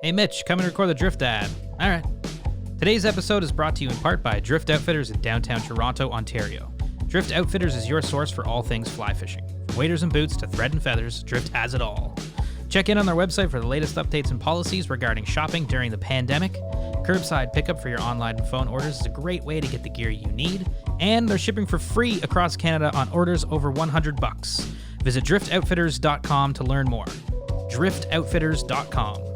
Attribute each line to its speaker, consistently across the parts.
Speaker 1: Hey Mitch, come and record the Drift ad. Alright. Today's episode is brought to you in part by Drift Outfitters in downtown Toronto, Ontario. Drift Outfitters is your source for all things fly fishing. From waders and boots to thread and feathers, Drift has it all. Check in on their website for the latest updates and policies regarding shopping during the pandemic. Curbside pickup for your online and phone orders is a great way to get the gear you need, and they're shipping for free across Canada on orders over $100. Visit driftoutfitters.com to learn more. driftoutfitters.com.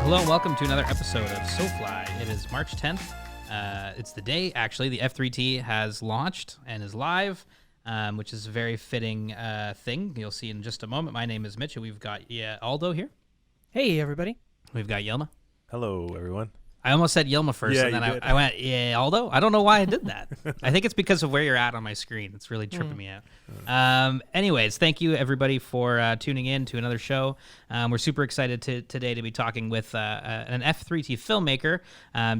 Speaker 1: Hello and welcome to another episode of SoFly. It is March 10th. It's the day, actually, the F3T has launched and is live, which is a very fitting thing. You'll see in just a moment. My name is Mitch, and we've got Aldo here.
Speaker 2: Hey, everybody.
Speaker 1: We've got Yelma.
Speaker 3: Hello, everyone.
Speaker 1: I almost said Yelma first, and then I went, Aldo? I don't know why I did that. I think it's because of where you're at on my screen. It's really tripping me out. Anyways, thank you, everybody, for tuning in to another show. We're super excited today to be talking with an F3T filmmaker,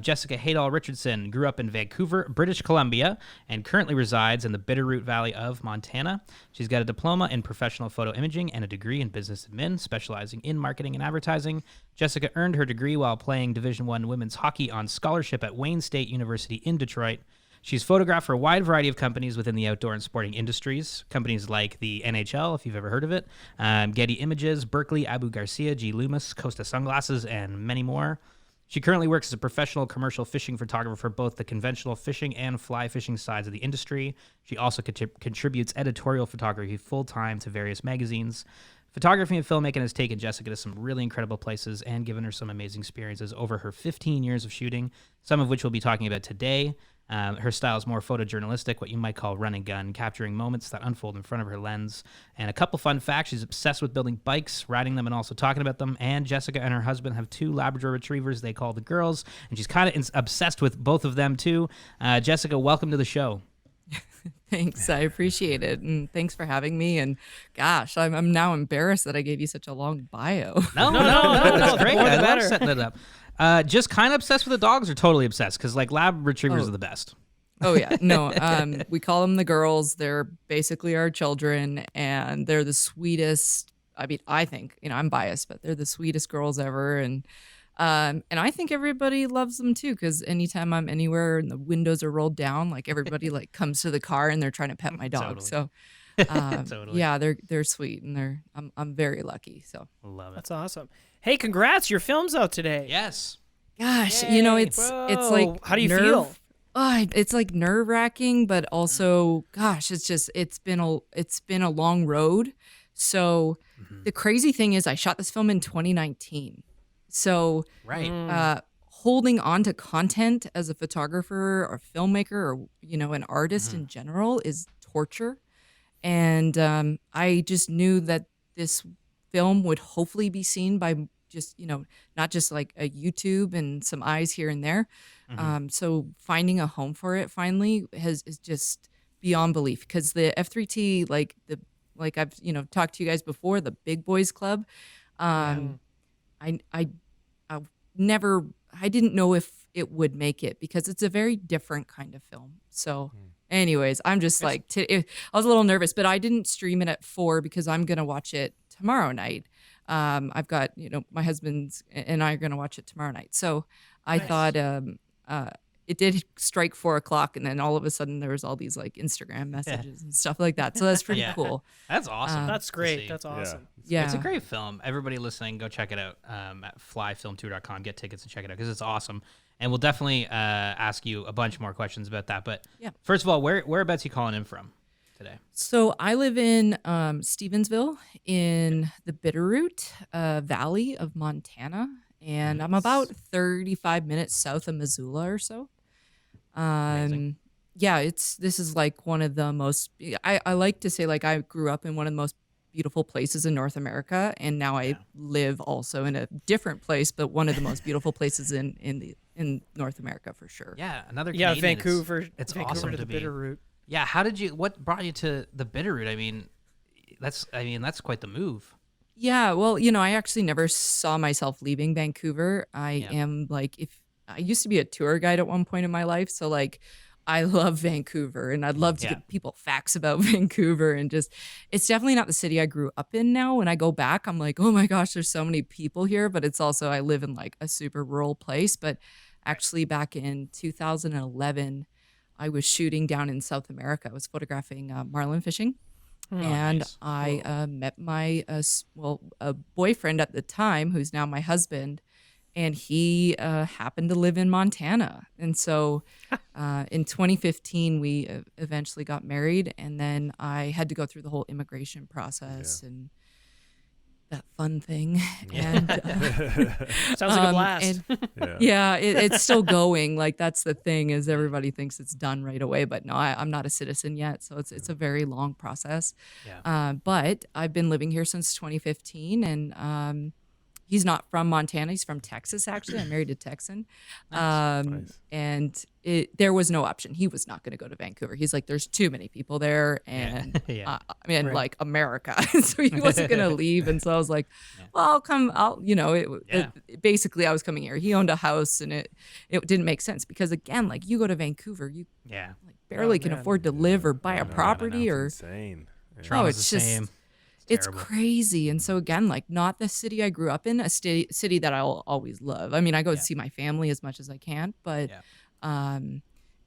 Speaker 1: Jessica Haydahl Richardson. Grew up in Vancouver, British Columbia, and currently resides in the Bitterroot Valley of Montana. She's got a diploma in professional photo imaging and a degree in business admin, specializing in marketing and advertising. Jessica earned her degree while playing Division I women's hockey on scholarship at Wayne State University in Detroit. She's photographed for a wide variety of companies within the outdoor and sporting industries. Companies like the NHL, if you've ever heard of it, Getty Images, Berkeley, Abu Garcia, G. Loomis, Costa Sunglasses, and many more. She currently works as a professional commercial fishing photographer for both the conventional fishing and fly fishing sides of the industry. She also contributes editorial photography full-time to various magazines. Photography and filmmaking has taken Jessica to some really incredible places and given her some amazing experiences over her 15 years of shooting, some of which we'll be talking about today. Her style is more photojournalistic, what you might call run and gun, capturing moments that unfold in front of her lens. And a couple fun facts: she's obsessed with building bikes, riding them, and also talking about them. And Jessica and her husband have 2 Labrador retrievers they call the girls, and she's kind of obsessed with both of them too. Jessica, welcome to the show.
Speaker 4: Thanks, I appreciate it, and thanks for having me. And gosh, I'm now embarrassed that I gave you such a long bio.
Speaker 1: No, that's great. I love setting it up. Just kind of obsessed with the dogs, or totally obsessed? Because like lab retrievers are the best.
Speaker 4: Oh yeah, no. We call them the girls. They're basically our children, and they're the sweetest. I mean, I think I'm biased, but they're the sweetest girls ever, and I think everybody loves them too, because anytime I'm anywhere and the windows are rolled down, like everybody like comes to the car and they're trying to pet my dog.
Speaker 1: Totally.
Speaker 4: So
Speaker 1: Totally.
Speaker 4: yeah, they're sweet, and I'm very lucky. So
Speaker 1: Love it.
Speaker 2: That's awesome. Hey, congrats! Your film's out today.
Speaker 1: Yes.
Speaker 4: gosh,
Speaker 2: Yay,
Speaker 4: it's like
Speaker 2: how do you feel?
Speaker 4: It's like nerve wracking, but also, gosh, it's been a long road. So the crazy thing is, I shot this film in 2019. So
Speaker 1: Right.
Speaker 4: holding on to content as a photographer or filmmaker or an artist in general is torture. And I just knew that this film would hopefully be seen by just not just like a YouTube and some eyes here and there. So finding a home for it finally is just beyond belief, because the F3T, like I've talked to you guys before, the Big Boys Club. I didn't know if it would make it, because it's a very different kind of film. So anyways, I'm just I was a little nervous, but I didn't stream it at 4 because I'm going to watch it tomorrow night. I've got, my husband and I are going to watch it tomorrow night. So I thought it did strike 4 o'clock, and then all of a sudden there was all these like Instagram messages and stuff like that. So that's pretty cool.
Speaker 1: That's awesome.
Speaker 2: That's great. That's awesome.
Speaker 4: Yeah.
Speaker 1: It's a great film. Everybody listening, go check it out at flyfilmtour.com. Get tickets and check it out, because it's awesome. And we'll definitely ask you a bunch more questions about that. But first of all, whereabouts are you calling in from today?
Speaker 4: So I live in Stevensville in the Bitterroot Valley of Montana, and I'm about 35 minutes south of Missoula or so.
Speaker 1: Amazing.
Speaker 4: This is like one of the most, I like to say, like, I grew up in one of the most beautiful places in North America, and now I live also in a different place, but one of the most beautiful places in North America for sure.
Speaker 1: Yeah, another Canadian.
Speaker 2: Vancouver.
Speaker 1: It's
Speaker 2: Vancouver
Speaker 1: awesome
Speaker 2: to the
Speaker 1: be.
Speaker 2: Bitterroot.
Speaker 1: Yeah, what brought you to the Bitterroot? I mean, That's quite the move.
Speaker 4: Yeah, well, I actually never saw myself leaving Vancouver. I am like, if I used to be a tour guide at one point in my life, so like I love Vancouver and I'd love to give people facts about Vancouver and just it's definitely not the city I grew up in now. When I go back, I'm like, oh my gosh, there's so many people here, but it's also I live in like a super rural place. But actually back in 2011, I was shooting down in South America. I was photographing marlin fishing. And
Speaker 1: nice.
Speaker 4: I met my a boyfriend at the time, who's now my husband, and he happened to live in Montana. And so in 2015, we eventually got married, and then I had to go through the whole immigration process and that fun thing. And
Speaker 2: sounds like a blast.
Speaker 4: It's still going. Like that's the thing is everybody thinks it's done right away, but no, I'm not a citizen yet, so it's a very long process. But I've been living here since 2015, and he's not from Montana. He's from Texas, actually. I'm married to a Texan.
Speaker 1: Nice.
Speaker 4: And there was no option. He was not going to go to Vancouver. He's like, there's too many people there. And like America. So he wasn't going to leave. And so I was like, well, I'll come. Basically, I was coming here. He owned a house and it didn't make sense because, again, like you go to Vancouver, you like barely can afford to live or buy a property or.
Speaker 3: Insane.
Speaker 4: It's just.
Speaker 1: Same.
Speaker 4: It's crazy. And so again, like not the city I grew up in, a city that I'll always love. I mean, I go see my family as much as I can, but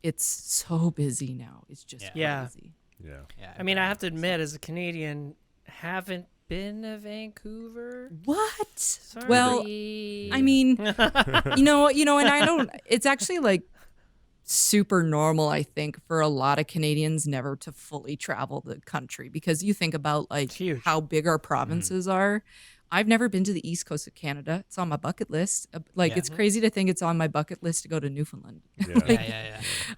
Speaker 4: it's so busy now. It's just crazy.
Speaker 3: Yeah.
Speaker 2: I mean, I have to admit, as a Canadian, haven't been to Vancouver.
Speaker 4: What?
Speaker 2: Sorry.
Speaker 4: Well, I mean, and I don't, it's actually like super normal, I think, for a lot of Canadians never to fully travel the country because you think about like how big our provinces are. I've never been to the east coast of Canada. It's on my bucket list. It's crazy to think it's on my bucket list to go to Newfoundland.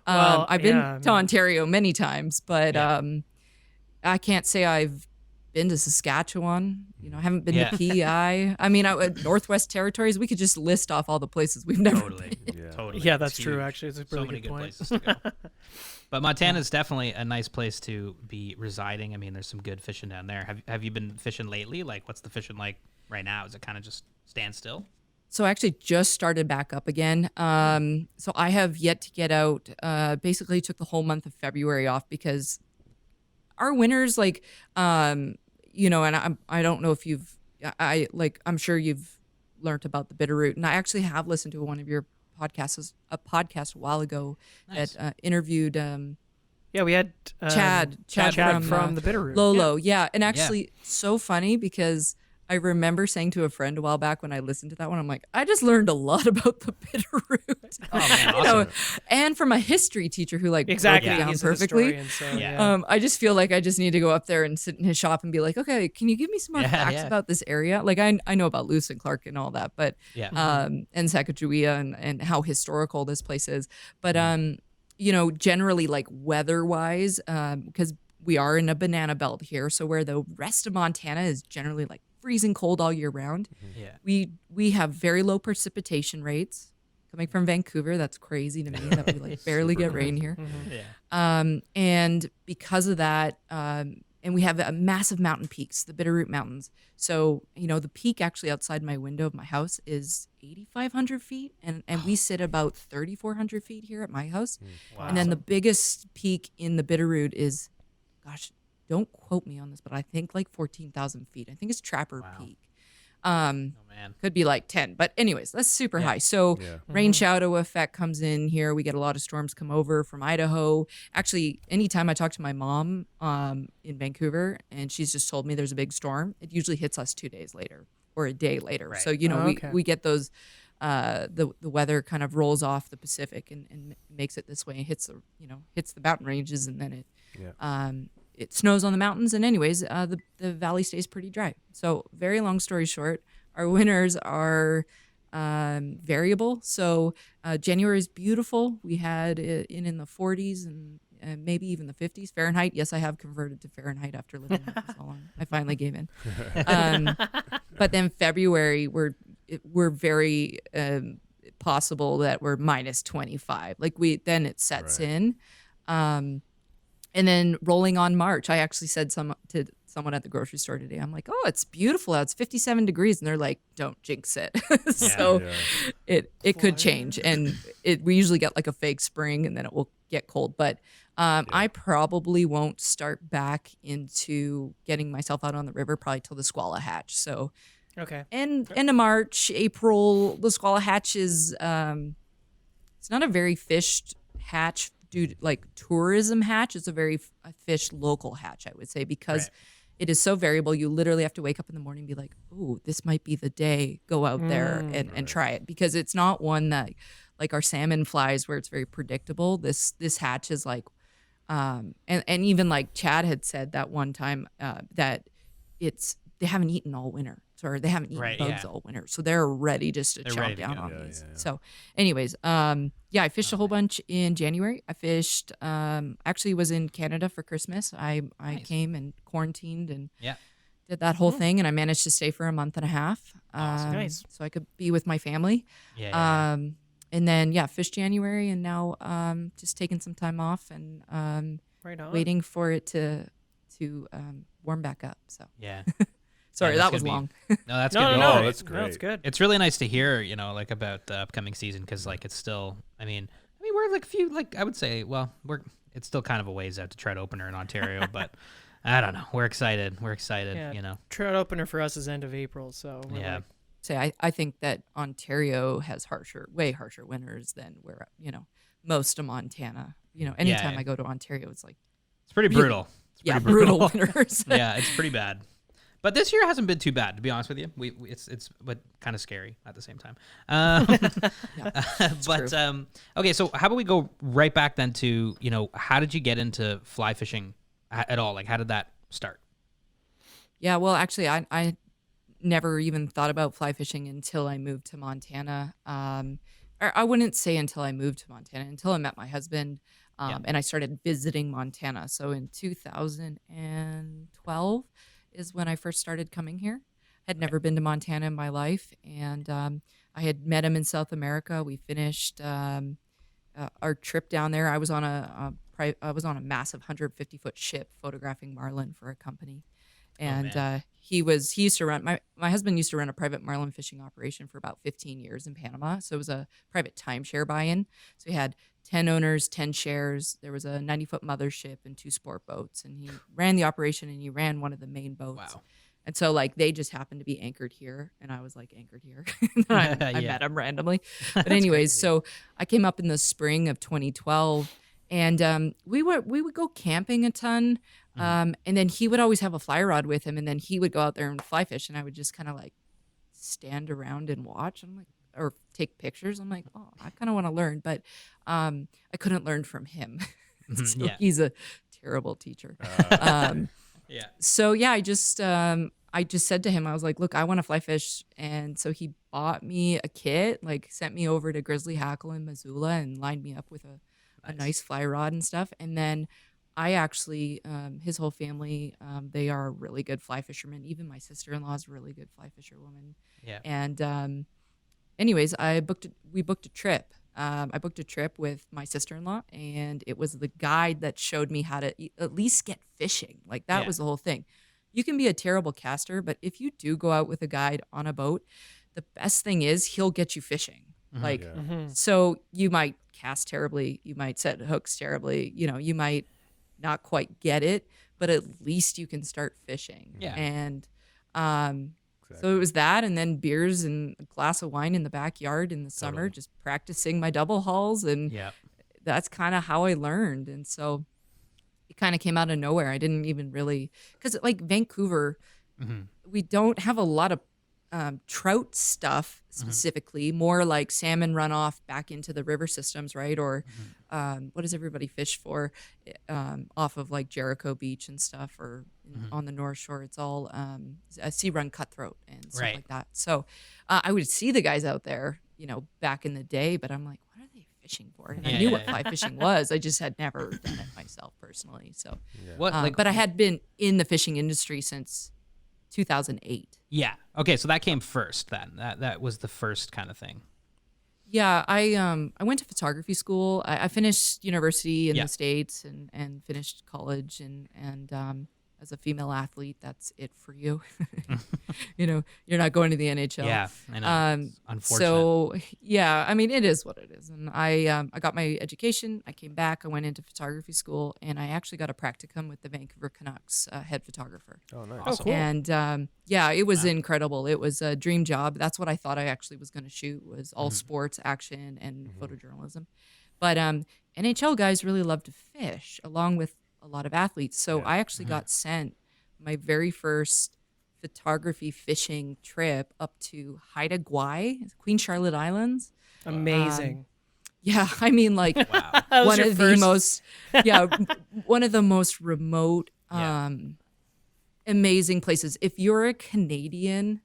Speaker 4: I've been to Ontario many times, but I can't say I've been to Saskatchewan. I haven't been to PEI. I mean, Northwest Territories. We could just list off all the places we've never been.
Speaker 1: Totally.
Speaker 2: Yeah, that's true. Actually, it's a really
Speaker 1: many
Speaker 2: good point.
Speaker 1: places to go. But Montana is definitely a nice place to be residing. I mean, there's some good fishing down there. Have you been fishing lately? Like, what's the fishing like right now? Is it kind of just stand still?
Speaker 4: So I actually just started back up again. So I have yet to get out. Basically, took the whole month of February off because our winters, like, and I don't know if I'm sure you've learned about the Bitterroot, and I actually have listened to one of your podcasts, a podcast a while ago that interviewed.
Speaker 2: We had
Speaker 4: Chad
Speaker 2: from the Bitterroot.
Speaker 4: Lolo, and actually so funny because I remember saying to a friend a while back when I listened to that one, I'm like, I just learned a lot about the Bitterroot.
Speaker 1: Oh, man, awesome.
Speaker 4: And from a history teacher who broke it down
Speaker 2: He's
Speaker 4: perfectly.
Speaker 2: So,
Speaker 4: I just feel like I just need to go up there and sit in his shop and be like, okay, can you give me some more facts about this area? Like I know about Lewis and Clark and all that, but and Sacagawea and how historical this place is. But generally like weather-wise, because we are in a banana belt here, so where the rest of Montana is generally like freezing cold all year round. We have very low precipitation rates. Coming from Vancouver, that's crazy to me that we like barely get rain here. And because of that, and we have a massive mountain peaks, the Bitterroot Mountains. So, the peak actually outside my window of my house is 8,500 feet. And we sit about 3,400 feet here at my house.
Speaker 1: Wow.
Speaker 4: And then the biggest peak in the Bitterroot is, gosh, don't quote me on this, but I think like 14,000 feet. I think it's Trapper Peak. Could be like 10. But anyways, that's super high. So rain shadow effect comes in here. We get a lot of storms come over from Idaho. Actually, anytime I talk to my mom in Vancouver and she's just told me there's a big storm, it usually hits us 2 days later or a day later. Right. So, we get those, the weather kind of rolls off the Pacific and makes it this way and hits the mountain ranges and then it snows on the mountains, and anyways, the valley stays pretty dry. So very long story short, our winters are variable. So January is beautiful. We had it in the 40s and maybe even the 50s Fahrenheit. Yes, I have converted to Fahrenheit after living there for so long. I finally gave in. But then February, we're very possible that we're minus 25. Like then it sets in. And then rolling on March, I actually said to someone at the grocery store today. I'm like, oh, it's beautiful out. It's 57 degrees. And they're like, don't jinx it. So it could change. And we usually get like a fake spring and then it will get cold. But I probably won't start back into getting myself out on the river probably till the squalla hatch. So end of March, April, the squalla hatch is it's not a very fished hatch due to like tourism hatch. It's a very fished local hatch, I would say, because it is so variable. You literally have to wake up in the morning and be like, oh, this might be the day. Go out there and try it, because it's not one that like our salmon flies where it's very predictable. This hatch is like, and even like Chad had said that one time that they haven't eaten all winter. Or they haven't eaten bugs all winter, so they're ready just to chomp down on these. So, anyways, I fished a whole bunch in January. I fished, actually was in Canada for Christmas. I came and quarantined and did that whole thing, and I managed to stay for a month and a half.
Speaker 2: Nice.
Speaker 4: So I could be with my family. And then fished January, and now just taking some time off and waiting for it to warm back up. So Sorry, that was long.
Speaker 1: No, that's good.
Speaker 2: No,
Speaker 3: that's great.
Speaker 2: No, it's good.
Speaker 1: It's really nice to hear, like about the upcoming season, because like it's still. I mean, we're like I would say, it's still kind of a ways out to trout opener in Ontario, but I don't know. We're excited.
Speaker 2: Trout opener for us is end of April, so
Speaker 4: I think that Ontario has way harsher winters than where most of Montana. Anytime I go to Ontario, it's like
Speaker 1: it's pretty brutal.
Speaker 4: Brutal winters.
Speaker 1: Yeah, it's pretty bad. But this year hasn't been too bad, to be honest with you. It's but kind of scary at the same time. Okay, so how about we go right back then to how did you get into fly fishing at all? Like, how did that start?
Speaker 4: Yeah, well, actually, I never even thought about fly fishing until I moved to Montana. I wouldn't say until I moved to Montana, until I met my husband, and I started visiting Montana. So in 2012. Is when I first started coming here. Had never been to Montana in my life, and I had met him in South America. We finished our trip down there. I was on a massive 150-foot ship photographing marlin for a company, and he used to run. My husband used to run a private marlin fishing operation for about 15 years in Panama. So it was a private timeshare buy-in. So we had 10 owners, 10 shares. There was a 90-foot mothership and 2 sport boats, and he ran the operation, and he ran one of the main boats.
Speaker 1: Wow.
Speaker 4: And so like they just happened to be anchored here, and I was like anchored here. I met him randomly. But anyways, so I came up in the spring of 2012, and we would go camping a ton. And then he would always have a fly rod with him, and then he would go out there and fly fish, and I would just kind of like stand around and watch. I'm like, or take pictures. I'm like, oh, I kind of want to learn, but I couldn't learn from him. So he's a terrible teacher. So I just said to him, I was like, look, I want to fly fish. And so he bought me a kit, like sent me over to Grizzly Hackle in Missoula and lined me up with a nice fly rod and stuff. And then I actually, his whole family, they are really good fly fishermen. Even my sister-in-law is a really good fly fisherwoman. Yeah. And anyways, we booked a trip. I booked a trip with my sister-in-law, and it was the guide that showed me how to at least get fishing. Like that was the whole thing. You can be a terrible caster, but if you do go out with a guide on a boat, the best thing is he'll get you fishing. So you might cast terribly, you might set hooks terribly, you might not quite get it, but at least you can start fishing. Yeah. And so it was that, and then beers and a glass of wine in the backyard in the summer, just practicing my double hauls, and that's kind of how I learned. And so it kind of came out of nowhere. I didn't even really, because like Vancouver, we don't have a lot of trout stuff specifically, more like salmon runoff back into the river systems, right? Or what does everybody fish for off of like Jericho Beach and stuff, or on the North Shore? It's all a sea run cutthroat and stuff like that. So I would see the guys out there, back in the day, but I'm like, what are they fishing for? And I knew what fly fishing was. I just had never done it myself personally. So, but I had been in the fishing industry since 2008.
Speaker 1: Yeah. Okay. So that came first then. That was the first kind of thing.
Speaker 4: Yeah. I went to photography school. I finished university in the States and finished college and as a female athlete, that's it for you. You know, you're not going to the NHL.
Speaker 1: Yeah, I know. It's unfortunate.
Speaker 4: So yeah, I mean, it is what it is. And I got my education. I came back. I went into photography school, and I actually got a practicum with the Vancouver Canucks head photographer.
Speaker 3: Oh, nice.
Speaker 1: Awesome.
Speaker 2: cool.
Speaker 4: And yeah, it was incredible. It was a dream job. That's what I thought I actually was going to shoot, was all sports, action, and photojournalism. But NHL guys really love to fish, along with a lot of athletes. So I actually got sent my very first photography fishing trip up to Haydal, Queen Charlotte Islands.
Speaker 2: Amazing.
Speaker 4: Yeah, I mean, like one of the most, one of the most remote, amazing places. If you're a Canadian,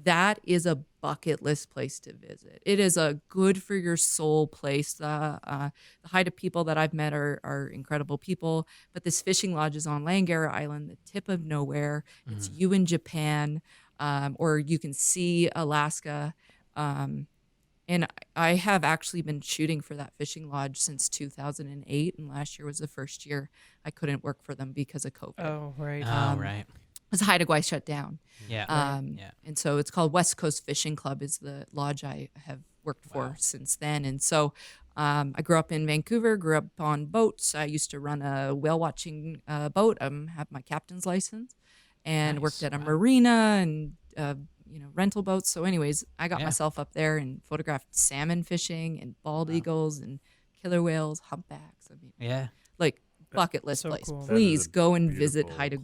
Speaker 4: that is a bucket list place to visit. It is a good for your soul place. The Haida people that I've met are incredible people. But this fishing lodge is on Langara Island, the tip of nowhere. It's you in Japan, or you can see Alaska. And I have actually been shooting for that fishing lodge since 2008, and last year was the first year I couldn't work for them because of COVID.
Speaker 2: Oh, right.
Speaker 1: Right.
Speaker 4: Because Haida shut down.
Speaker 1: Yeah.
Speaker 4: And so it's called West Coast Fishing Club is the lodge I have worked for since then. And so I grew up in Vancouver, grew up on boats. I used to run a whale watching boat. Have my captain's license, and worked at a marina and rental boats. So anyways, I got myself up there and photographed salmon fishing and bald eagles and killer whales, humpbacks. I mean, like bucket list
Speaker 2: So
Speaker 4: place.
Speaker 2: cool.
Speaker 4: Please go and
Speaker 3: beautiful
Speaker 4: visit Haida.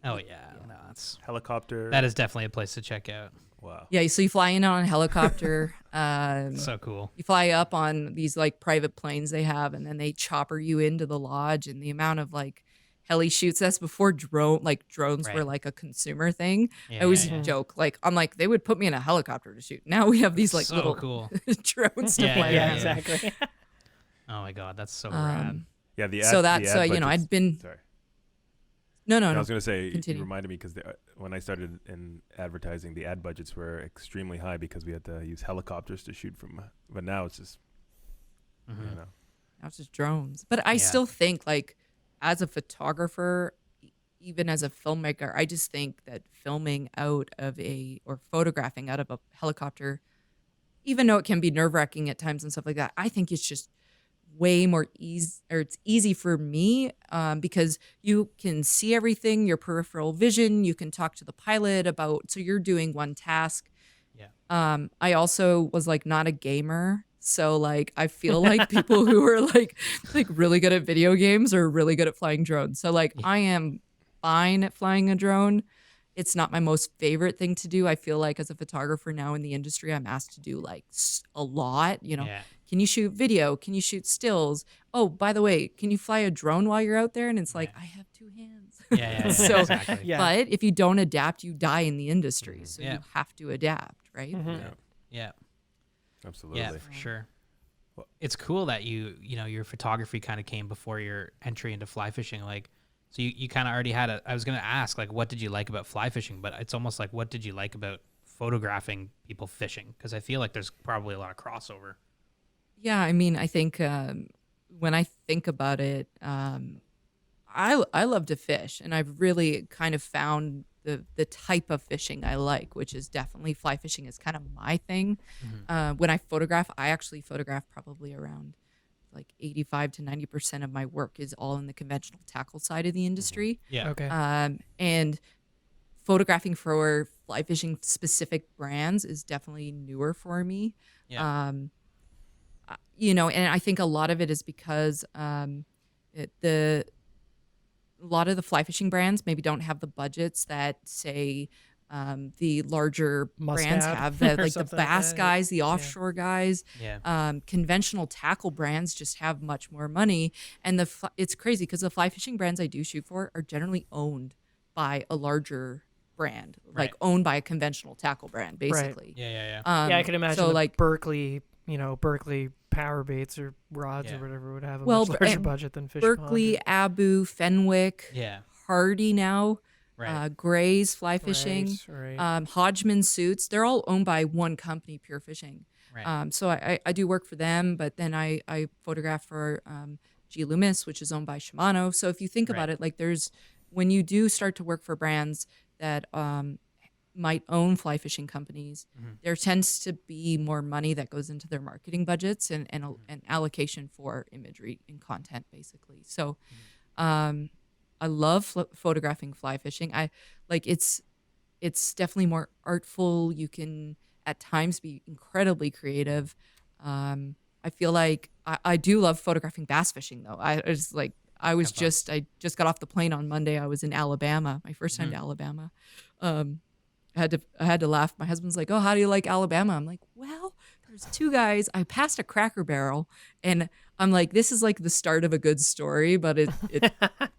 Speaker 1: Oh yeah. No, that's
Speaker 3: Helicopter.
Speaker 1: that is definitely a place to check out.
Speaker 3: Wow.
Speaker 4: Yeah, so you fly in on a helicopter.
Speaker 1: So cool.
Speaker 4: You fly up on these like private planes they have, and then they chopper you into the lodge. And the amount of like heli shoots, that's before drones
Speaker 1: Right.
Speaker 4: were like a consumer thing.
Speaker 1: Yeah,
Speaker 4: I always
Speaker 1: yeah, yeah.
Speaker 4: joke, like I'm like, they would put me in a helicopter to shoot. Now we have these like
Speaker 1: So
Speaker 4: little
Speaker 1: cool.
Speaker 4: drones to
Speaker 1: Yeah,
Speaker 4: fly
Speaker 2: Yeah,
Speaker 4: around.
Speaker 2: exactly.
Speaker 1: Oh my god, that's so rad.
Speaker 3: Yeah, the ad,
Speaker 4: So that
Speaker 3: the ad
Speaker 4: so
Speaker 3: budgets,
Speaker 4: I'd been
Speaker 3: Sorry.
Speaker 4: no
Speaker 3: I was going to say,
Speaker 4: Continue.
Speaker 3: you reminded me because when I started in advertising, the ad budgets were extremely high because we had to use helicopters to shoot from. But now it's just, you know.
Speaker 4: Now it's just drones. But I still think, like, as a photographer, even as a filmmaker, I just think that filming out of or photographing out of a helicopter, even though it can be nerve-wracking at times and stuff like that, I think it's just way more easy, or it's easy for me because you can see everything, your peripheral vision, you can talk to the pilot about, so you're doing one task. I also was like not a gamer. So like I feel like people who are like really good at video games are really good at flying drones. So like I am fine at flying a drone. It's not my most favorite thing to do. I feel like as a photographer now in the industry, I'm asked to do like a lot, Can you shoot video? Can you shoot stills? Oh, by the way, can you fly a drone while you're out there? And it's like, I have two hands.
Speaker 1: Yeah,
Speaker 4: So,
Speaker 1: exactly.
Speaker 2: Yeah.
Speaker 4: But if you don't adapt, you die in the industry. So you have to adapt, right?
Speaker 1: Yeah.
Speaker 3: Absolutely.
Speaker 1: Yeah, for sure. It's cool that your photography kind of came before your entry into fly fishing. Like, so you kind of already had I was going to ask, like, what did you like about fly fishing? But it's almost like, what did you like about photographing people fishing? Because I feel like there's probably a lot of crossover.
Speaker 4: Yeah, I mean, I think when I think about it, I love to fish, and I've really kind of found the type of fishing I like, which is definitely fly fishing is kind of my thing. When I photograph, I actually photograph probably around like 85 to 90% of my work is all in the conventional tackle side of the industry.
Speaker 1: Yeah.
Speaker 2: Okay.
Speaker 4: And photographing for fly fishing specific brands is definitely newer for me.
Speaker 1: Yeah.
Speaker 4: And I think a lot of it is because a lot of the fly fishing brands maybe don't have the budgets that, say, the larger
Speaker 2: Must
Speaker 4: brands
Speaker 2: have,
Speaker 4: that,
Speaker 2: or
Speaker 4: like the
Speaker 2: something like
Speaker 4: bass
Speaker 2: that.
Speaker 4: guys, the offshore guys.
Speaker 1: Yeah.
Speaker 4: Conventional tackle brands just have much more money, and it's crazy because the fly fishing brands I do shoot for are generally owned by a larger brand, like owned by a conventional tackle brand, basically.
Speaker 1: Yeah.
Speaker 2: Yeah, I can imagine
Speaker 4: so, like,
Speaker 2: Berkeley power baits or rods or whatever would have a
Speaker 4: Well,
Speaker 2: much larger
Speaker 4: and
Speaker 2: budget than Fish
Speaker 4: Berkeley,
Speaker 2: Pond.
Speaker 4: Abu, Fenwick,
Speaker 1: Yeah.
Speaker 4: Hardy now,
Speaker 1: Right.
Speaker 4: Gray's Fly Fishing,
Speaker 2: Right.
Speaker 4: Hodgman Suits. They're all owned by one company, Pure Fishing.
Speaker 1: Right.
Speaker 4: So I do work for them, but then I photograph for G. Loomis, which is owned by Shimano. So if you think about it, like there's when you do start to work for brands that might own fly fishing companies, there tends to be more money that goes into their marketing budgets and an allocation for imagery and content, basically. So I love photographing fly fishing. I like it's definitely more artful. You can at times be incredibly creative. I feel like I do love photographing bass fishing though. I just got off the plane on Monday. I was in Alabama, my first time to Alabama. I had to laugh. My husband's like, "Oh, how do you like Alabama?" I'm like, "Well, there's two guys. I passed a Cracker Barrel, and I'm like, this is like the start of a good story, but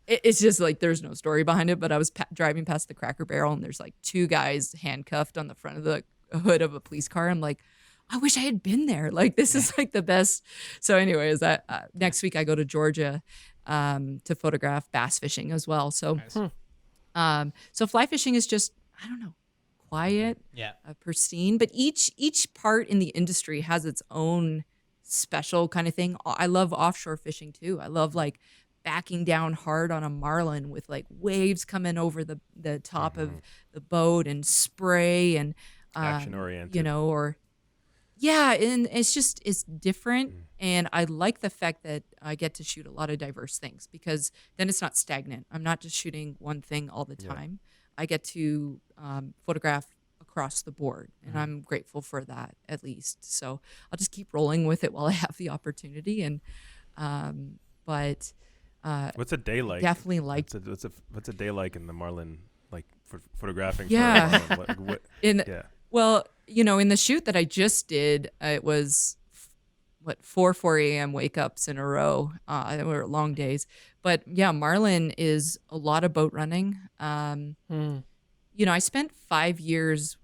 Speaker 4: it's just like there's no story behind it." But I was driving past the Cracker Barrel, and there's like two guys handcuffed on the front of the hood of a police car. I'm like, I wish I had been there. Like this is like the best. So, anyways, next week I go to Georgia to photograph bass fishing as well. So, so fly fishing is just, I don't know, quiet, pristine, but each part in the industry has its own special kind of thing. I love offshore fishing too. I love like backing down hard on a marlin with like waves coming over the top of the boat and spray and
Speaker 3: action oriented,
Speaker 4: you know, or and it's different. And I like the fact that I get to shoot a lot of diverse things because then it's not stagnant. I'm not just shooting one thing all the time. I get to photograph across the board, and I'm grateful for that at least. So I'll just keep rolling with it while I have the opportunity. And but
Speaker 3: what's a day like?
Speaker 4: Definitely like
Speaker 3: what's a day like in the marlin, like for photographing?
Speaker 4: Yeah.
Speaker 3: For marlin?
Speaker 4: Well, you know, in the shoot that I just did, it was 4 a.m. wake ups in a row. They were long days. But yeah, marlin is a lot of boat running. You know, I spent 5 years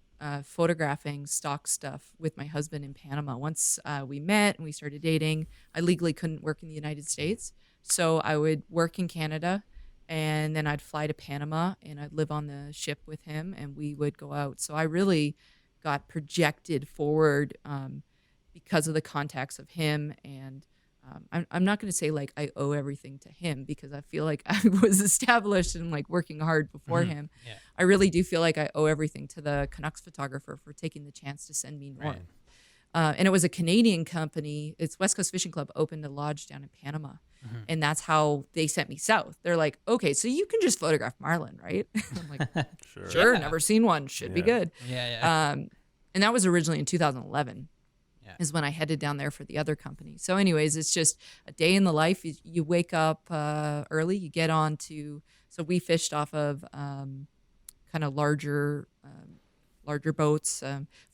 Speaker 4: photographing stock stuff with my husband in Panama. Once we met and we started dating, I legally couldn't work in the United States. So I would work in Canada and then I'd fly to Panama and I'd live on the ship with him and we would go out. So I really got projected forward because of the contacts of him. And I'm not going to say like I owe everything to him because I feel like I was established and like working hard before him. Yeah. I really do feel like I owe everything to the Canucks photographer for taking the chance to send me north. Right. And it was a Canadian company. It's West Coast Fishing Club opened a lodge down in Panama. And that's how they sent me south. They're like, okay, so you can just photograph marlin, right? I'm like, sure, never seen one. Should be good. And that was originally in 2011. Is when I headed down there for the other company. So anyways, it's just a day in the life. You wake up early, you get on to, so we fished off of kind of larger boats,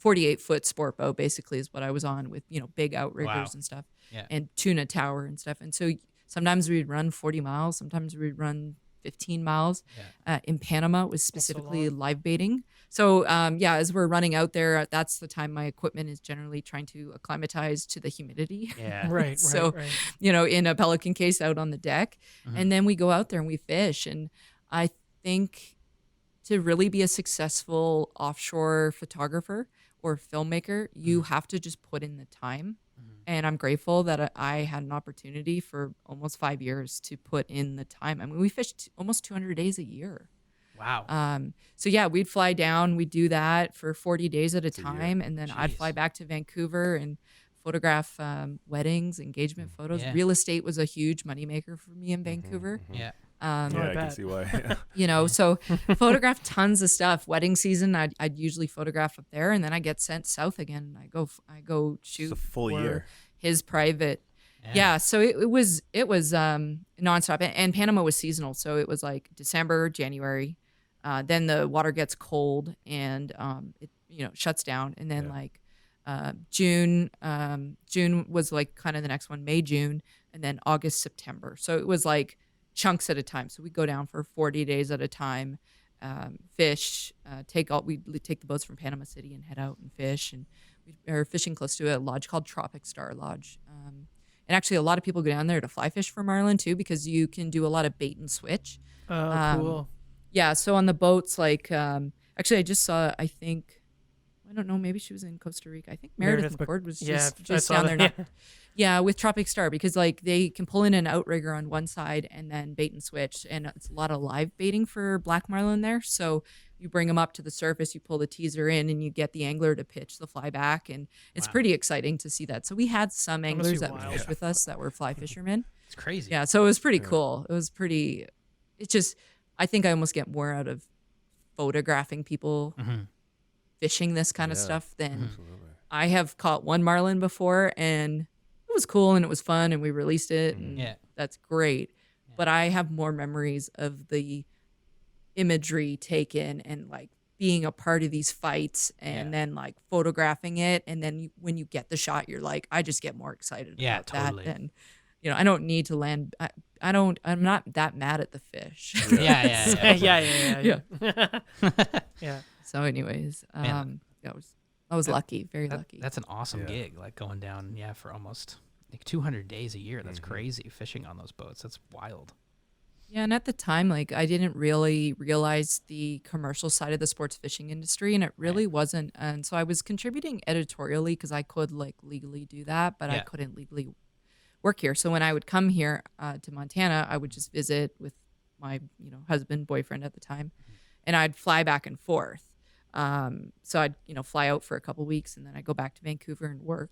Speaker 4: 48-foot sport boat basically is what I was on with, you know, big outriggers and stuff and tuna tower and stuff. And so sometimes we'd run 40 miles, sometimes we'd run 15 miles. In Panama, it was specifically live baiting. So, as we're running out there, that's the time my equipment is generally trying to acclimatize to the humidity.
Speaker 2: Right.
Speaker 4: So, you know, in a Pelican case out on the deck. And then we go out there and we fish. And I think to really be a successful offshore photographer or filmmaker, you have to just put in the time. And I'm grateful that I had an opportunity for almost 5 years to put in the time. I mean, we fished almost 200 days a year.
Speaker 1: Wow.
Speaker 4: So yeah, we'd fly down, we'd do that for 40 days at a time. And then I'd fly back to Vancouver and photograph weddings, engagement photos. Real estate was a huge moneymaker for me in Vancouver.
Speaker 3: I can see why.
Speaker 4: You know, so photograph tons of stuff. Wedding season, I'd usually photograph up there, and then I get sent south again. And I go shoot
Speaker 3: it's a full year.
Speaker 4: His private. So it was nonstop, and Panama was seasonal, so it was like December, January. Then the water gets cold and it shuts down, and then June was like kind of the next one, May, June, and then August, September. So it was like chunks at a time. So we go down for 40 days at a time, fish, we take the boats from Panama City and head out and fish. And we are fishing close to a lodge called Tropic Star Lodge. And actually a lot of people go down there to fly fish for marlin too, because you can do a lot of bait and switch.
Speaker 2: Oh, cool.
Speaker 4: Yeah. So on the boats, actually I just saw, I think, I don't know, maybe she was in Costa Rica. I think Meredith McCord was
Speaker 2: I
Speaker 4: just
Speaker 2: saw
Speaker 4: down there.
Speaker 2: that.
Speaker 4: Yeah, with Tropic Star, because like they can pull in an outrigger on one side and then bait and switch, and it's a lot of live baiting for black marlin there. So you bring them up to the surface, you pull the teaser in, and you get the angler to pitch the fly back, and it's pretty exciting to see that. So we had some
Speaker 2: must
Speaker 4: anglers
Speaker 2: be
Speaker 4: that would
Speaker 2: wild.
Speaker 4: fish with us that were fly fishermen.
Speaker 1: It's crazy.
Speaker 4: Yeah, so it was pretty cool. It was pretty. It's just, I think I almost get more out of photographing people fishing this kind of stuff than I have caught one marlin before, and it was cool and it was fun, and we released it, and that's great. But I have more memories of the imagery taken and like being a part of these fights, and then like photographing it, and then when you get the shot, you're like, I just get more excited about
Speaker 1: totally.
Speaker 4: that. And I don't need to land. I'm not that mad at the fish.
Speaker 1: Yeah.
Speaker 2: Yeah.
Speaker 4: So, anyways,
Speaker 1: Man.
Speaker 4: I was lucky, very lucky.
Speaker 1: That's an awesome gig, like going down, for almost like 200 days a year. That's crazy, fishing on those boats. That's wild.
Speaker 4: Yeah, and at the time, like I didn't really realize the commercial side of the sports fishing industry, and it really wasn't. And so I was contributing editorially because I could like legally do that, but I couldn't legally work here. So when I would come here to Montana, I would just visit with my husband, boyfriend at the time, and I'd fly back and forth. So I'd fly out for a couple weeks, and then I'd go back to Vancouver and work.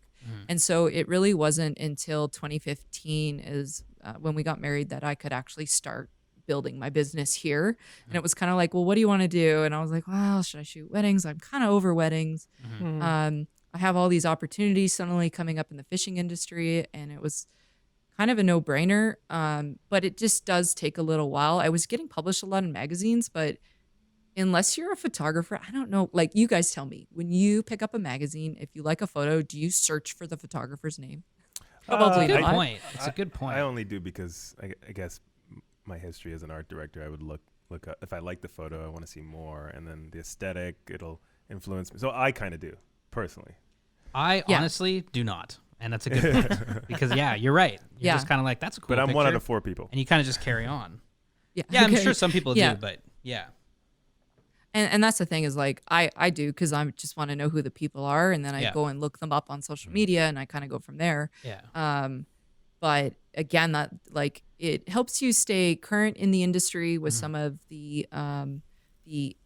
Speaker 4: And so it really wasn't until 2015 is when we got married that I could actually start building my business here. And it was kind of like, well, what do you want to do? And I was like, well, should I shoot weddings? I'm kind of over weddings. I have all these opportunities suddenly coming up in the fishing industry, and it was kind of a no-brainer. But it just does take a little while. I was getting published a lot in magazines, but unless you're a photographer, I don't know. Like, you guys tell me, when you pick up a magazine, if you like a photo, do you search for the photographer's name? Probably
Speaker 1: Good
Speaker 4: not.
Speaker 1: point. It's a good point.
Speaker 3: I only do because I guess my history as an art director, I would look up, if I like the photo, I want to see more, and then the aesthetic, it'll influence me. So I kind of do personally.
Speaker 1: I honestly do not, and that's a good point because you're right. You're just kind of like, that's a cool.
Speaker 3: But I'm one out
Speaker 1: picture,
Speaker 3: of 4 people,
Speaker 1: and you kind of just carry on.
Speaker 4: Yeah,
Speaker 1: I'm sure some people do, but
Speaker 4: And that's the thing is like I do because I just want to know who the people are, and then I go and look them up on social media, and I kind of go from there. But again, that like it helps you stay current in the industry with some of the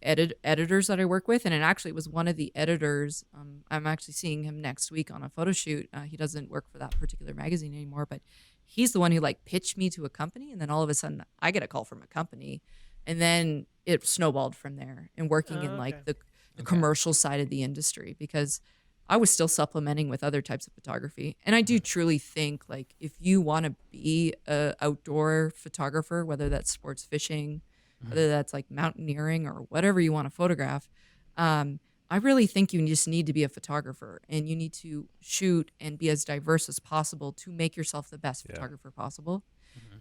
Speaker 4: editors that I work with, and it actually was one of the editors. I'm actually seeing him next week on a photo shoot. He doesn't work for that particular magazine anymore, but he's the one who like pitched me to a company, and then all of a sudden I get a call from a company. And then it snowballed from there, and working in like the commercial side of the industry, because I was still supplementing with other types of photography. And I do truly think like if you want to be a outdoor photographer, whether that's sports fishing, whether that's like mountaineering or whatever you want to photograph, I really think you just need to be a photographer, and you need to shoot and be as diverse as possible to make yourself the best photographer possible.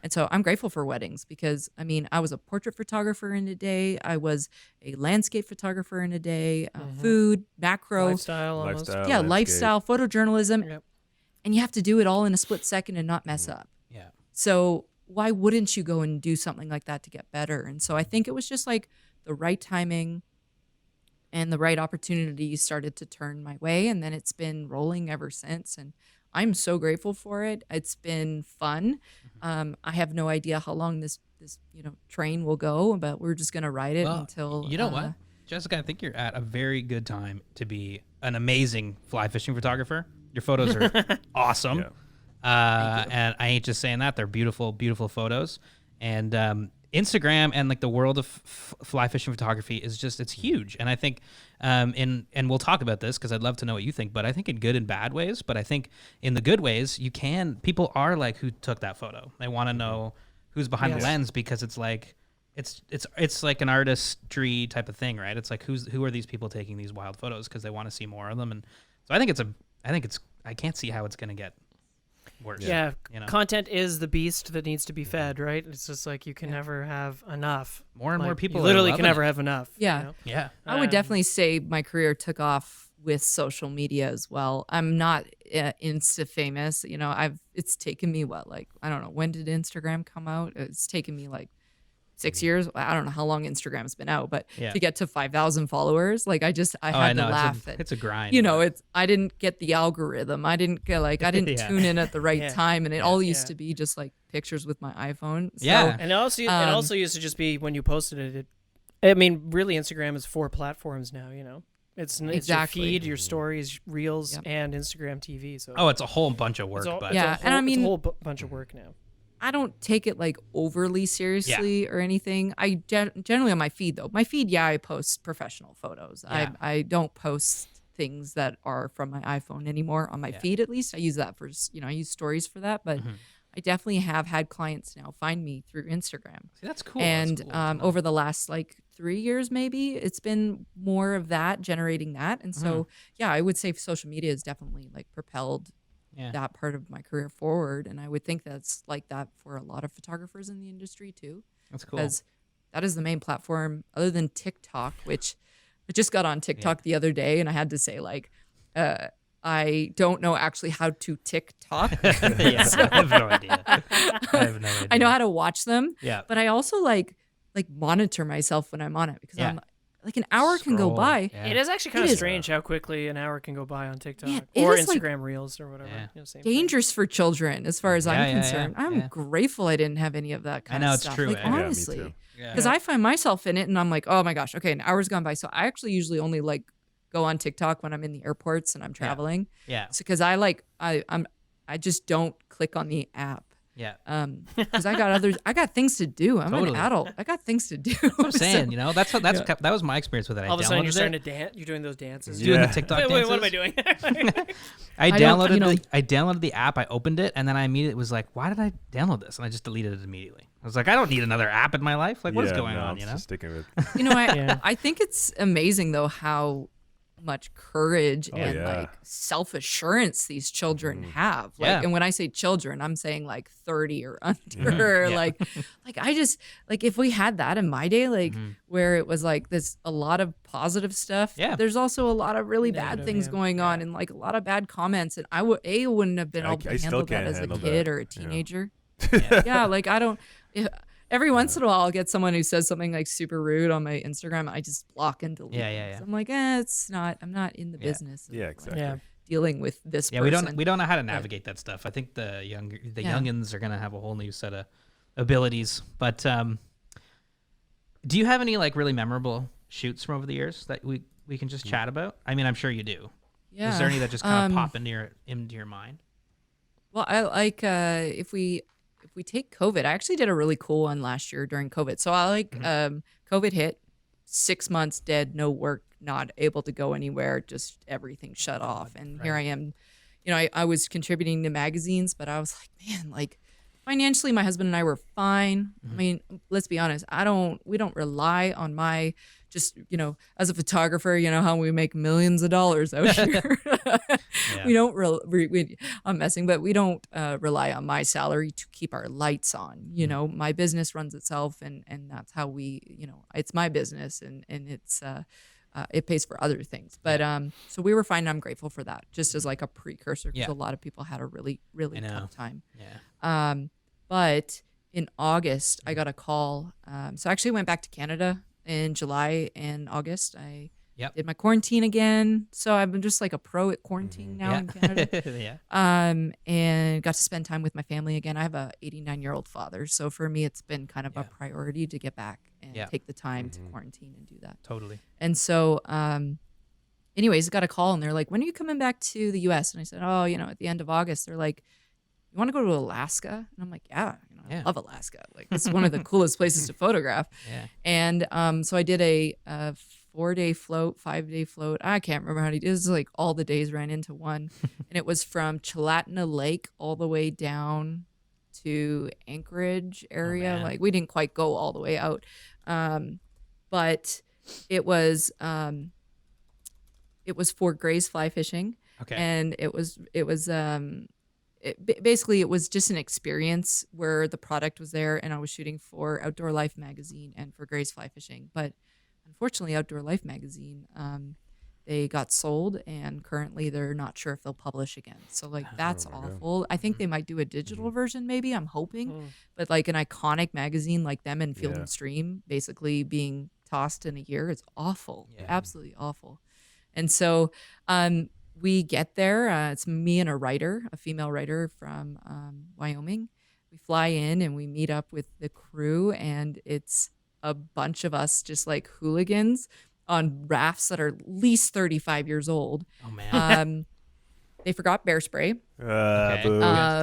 Speaker 4: And so I'm grateful for weddings because, I mean, I was a portrait photographer in a day. I was a landscape photographer in a day, food, macro.
Speaker 2: Lifestyle almost.
Speaker 4: Yeah, lifestyle, photojournalism.
Speaker 2: Yep.
Speaker 4: And you have to do it all in a split second and not mess up.
Speaker 1: Yeah.
Speaker 4: So why wouldn't you go and do something like that to get better? And so I think it was just like the right timing and the right opportunity started to turn my way. And then it's been rolling ever since. And I'm so grateful for it. It's been fun. I have no idea how long this train will go, but we're just gonna ride it until.
Speaker 1: You know what, Jessica? I think you're at a very good time to be an amazing fly fishing photographer. Your photos are awesome, and I ain't just saying that. They're beautiful, beautiful photos. And Instagram and like the world of fly fishing photography is just, it's huge. And I think, and we'll talk about this because I'd love to know what you think, but I think in good and bad ways, but I think in the good ways, people are like, who took that photo? They want to know who's behind the lens, because it's like, it's like an artistry type of thing, right? It's like, who are these people taking these wild photos? Cause they want to see more of them. And so I can't see how it's going to get worse.
Speaker 2: Yeah, content is the beast that needs to be fed, right? It's just like you can never have enough.
Speaker 1: More and more people
Speaker 2: you literally
Speaker 1: are
Speaker 2: can never have enough.
Speaker 4: Yeah.
Speaker 1: Yeah.
Speaker 4: I would definitely say my career took off with social media as well. I'm not Insta famous. It's taken me I don't know, when did Instagram come out? It's taken me like 6 years. I don't know how long Instagram's been out, but
Speaker 1: Yeah.
Speaker 4: to get to 5,000 followers, like I had to laugh that
Speaker 1: it's a grind.
Speaker 4: you know, I didn't get the algorithm. I didn't get I didn't
Speaker 1: Yeah.
Speaker 4: tune in at the right
Speaker 2: Yeah.
Speaker 4: time, and it all used
Speaker 2: Yeah.
Speaker 4: to be just like pictures with my iPhone. So,
Speaker 1: Yeah.
Speaker 2: And it also used to just be when you posted it. I mean, really, Instagram is 4 platforms now. You know, it's
Speaker 4: Exactly.
Speaker 2: your feed, your stories, Reels,
Speaker 4: Yep.
Speaker 2: and Instagram TV. So
Speaker 1: Oh, it's a whole bunch of work,
Speaker 2: it's
Speaker 1: but
Speaker 4: Yeah, and I
Speaker 2: it's
Speaker 4: mean-
Speaker 2: a whole bunch of work now.
Speaker 4: I don't take it like overly seriously or anything. I generally on my feed though. My feed, I post professional photos.
Speaker 1: Yeah.
Speaker 4: I don't post things that are from my iPhone anymore on my feed. At least I use that for I use stories for that. But I definitely have had clients now find me through Instagram.
Speaker 1: See, that's cool.
Speaker 4: And
Speaker 1: That's cool.
Speaker 4: over the last like 3 years, maybe it's been more of that, generating that. And so, yeah, I would say social media has definitely like propelled
Speaker 1: Yeah.
Speaker 4: that part of my career forward. And I would think that's like that for a lot of photographers in the industry too,
Speaker 1: That's cool.
Speaker 4: because that is the main platform other than TikTok, which I just got on TikTok the other day and I had to say like, I don't know actually how to TikTok.
Speaker 1: Yes, I have no idea. I have no idea.
Speaker 4: I know how to watch them,
Speaker 1: Yeah.
Speaker 4: but I also like monitor myself when I'm on it because
Speaker 1: Yeah.
Speaker 4: I'm like an hour can go
Speaker 1: Scroll.
Speaker 4: by.
Speaker 1: Yeah.
Speaker 2: It is actually kind
Speaker 4: It
Speaker 2: of
Speaker 4: is.
Speaker 2: strange how quickly an hour can go by on TikTok
Speaker 4: Yeah, it
Speaker 2: or
Speaker 4: is, like,
Speaker 2: Instagram Reels or whatever.
Speaker 1: Yeah.
Speaker 2: You know, same thing.
Speaker 4: Dangerous for children as far as
Speaker 1: Yeah,
Speaker 4: I'm
Speaker 1: yeah,
Speaker 4: concerned.
Speaker 1: yeah,
Speaker 4: I'm
Speaker 1: yeah.
Speaker 4: grateful I didn't have any of that kind
Speaker 1: know,
Speaker 4: of
Speaker 1: it's
Speaker 4: stuff.
Speaker 1: true,
Speaker 4: Like
Speaker 1: eh? Yeah, me
Speaker 4: honestly.
Speaker 3: too.
Speaker 1: Yeah.
Speaker 4: Because I find myself in it and I'm like, oh my gosh, okay, an hour's gone by. So I actually usually only like go on TikTok when I'm in the airports and I'm traveling.
Speaker 1: Yeah.
Speaker 4: Because I just don't click on the app.
Speaker 1: Yeah.
Speaker 4: Because I got things to do. I'm
Speaker 1: Totally.
Speaker 4: an adult. I got things to do.
Speaker 1: I'm saying, you know, that was my experience with it. I
Speaker 2: All of a sudden, you're
Speaker 1: downloaded
Speaker 2: starting
Speaker 1: it,
Speaker 2: to dance. You're doing those dances.
Speaker 1: doing
Speaker 3: Yeah.
Speaker 1: the TikTok
Speaker 2: Wait,
Speaker 1: dances.
Speaker 2: what am I doing?
Speaker 1: I
Speaker 4: don't-
Speaker 1: downloaded
Speaker 4: you know-
Speaker 1: I downloaded the app. I opened it, and then I immediately was like, "Why did I download this?" And I just deleted it immediately. I was like, "I don't need another app in my life. Like, what is going on?"
Speaker 3: I'm
Speaker 1: You know?
Speaker 3: just sticking with.
Speaker 4: You know,
Speaker 2: Yeah.
Speaker 4: I think it's amazing though how much courage and
Speaker 3: yeah.
Speaker 4: like self-assurance these children have. Like,
Speaker 1: Yeah.
Speaker 4: and when I say children, I'm saying like 30 or under.
Speaker 1: Yeah.
Speaker 4: Like I just like if we had that in my day, like where it was like this a lot of positive stuff.
Speaker 1: Yeah.
Speaker 4: There's also a lot of really bad
Speaker 2: Negative,
Speaker 4: things
Speaker 2: yeah.
Speaker 4: going on and like a lot of bad comments. And I wouldn't have been
Speaker 3: I-
Speaker 4: able to
Speaker 3: I still
Speaker 4: handle that
Speaker 3: can't
Speaker 4: as a
Speaker 3: handle
Speaker 4: kid
Speaker 3: that,
Speaker 4: or a
Speaker 3: yeah.
Speaker 4: teenager. Yeah, like I don't. Every once in a while, I'll get someone who says something like super rude on my Instagram. I just block and delete.
Speaker 1: Yeah,
Speaker 4: them.
Speaker 1: yeah, yeah.
Speaker 4: So I'm like, it's not. I'm not in the business. Of,
Speaker 3: Yeah,
Speaker 4: like,
Speaker 3: exactly.
Speaker 2: Yeah.
Speaker 4: dealing with this.
Speaker 1: Yeah,
Speaker 4: person.
Speaker 1: we don't know how to navigate that stuff. I think the
Speaker 4: Yeah.
Speaker 1: youngins are gonna have a whole new set of abilities. But do you have any like really memorable shoots from over the years that we can just chat about? I mean, I'm sure you do.
Speaker 4: Yeah.
Speaker 1: Is there any that just kind of pop into your mind?
Speaker 4: Well, I like if we take COVID. I actually did a really cool one last year during COVID. So I like COVID hit, 6 months dead, no work, not able to go anywhere, just everything shut off. And here I am. You know, I was contributing to magazines, but I was like, man, like financially, my husband and I were fine. I mean, let's be honest. We don't rely on my just, you know, as a photographer, you know how we make millions of dollars out here. We don't I'm messing, but we don't rely on my salary to keep our lights on. You know, my business runs itself, and that's how we, you know, it's my business, and it's it pays for other things. But so we were fine. And I'm grateful for that, just as like a precursor, because
Speaker 1: Yeah.
Speaker 4: a lot of people had a really
Speaker 1: I know.
Speaker 4: tough time.
Speaker 1: Yeah.
Speaker 4: But in August, I got a call. So I actually went back to Canada in July and August. I
Speaker 1: Yep.
Speaker 4: did my quarantine again. So I've been just like a pro at quarantine now in Canada.
Speaker 1: Yeah.
Speaker 4: And got to spend time with my family again. I have a 89-year-old father. So for me, it's been kind of a priority to get back and
Speaker 1: Yeah.
Speaker 4: take the time to quarantine and do that.
Speaker 1: Totally.
Speaker 4: And so, anyways, got a call and they're like, when are you coming back to the US? And I said, oh, you know, at the end of August. They're like, you want to go to Alaska? And I'm like, yeah, you know,
Speaker 1: Yeah.
Speaker 4: I love Alaska. Like it's one of the coolest places to photograph.
Speaker 1: Yeah.
Speaker 4: And so I did a 4-day float, 5-day float. I can't remember how many. It was like all the days ran into one. And it was from Chalatenna Lake all the way down to Anchorage area.
Speaker 1: man.
Speaker 4: Like we didn't quite go all the way out. But it was for Gray's fly fishing.
Speaker 1: Okay.
Speaker 4: And basically it was just an experience where the product was there, and I was shooting for Outdoor Life magazine and for Gray's Fly Fishing. But unfortunately, Outdoor Life magazine they got sold, and currently they're not sure if they'll publish again. So like that's awful. I think they might do a digital version, maybe. I'm hoping, but like an iconic magazine like them and Field and Stream basically being tossed in a year, it's awful, absolutely awful. And so we get there. It's me and a writer, a female writer from Wyoming. We fly in and we meet up with the crew, and it's a bunch of us just like hooligans on rafts that are at least 35 years old.
Speaker 1: Oh man.
Speaker 4: They forgot bear spray.
Speaker 1: Okay.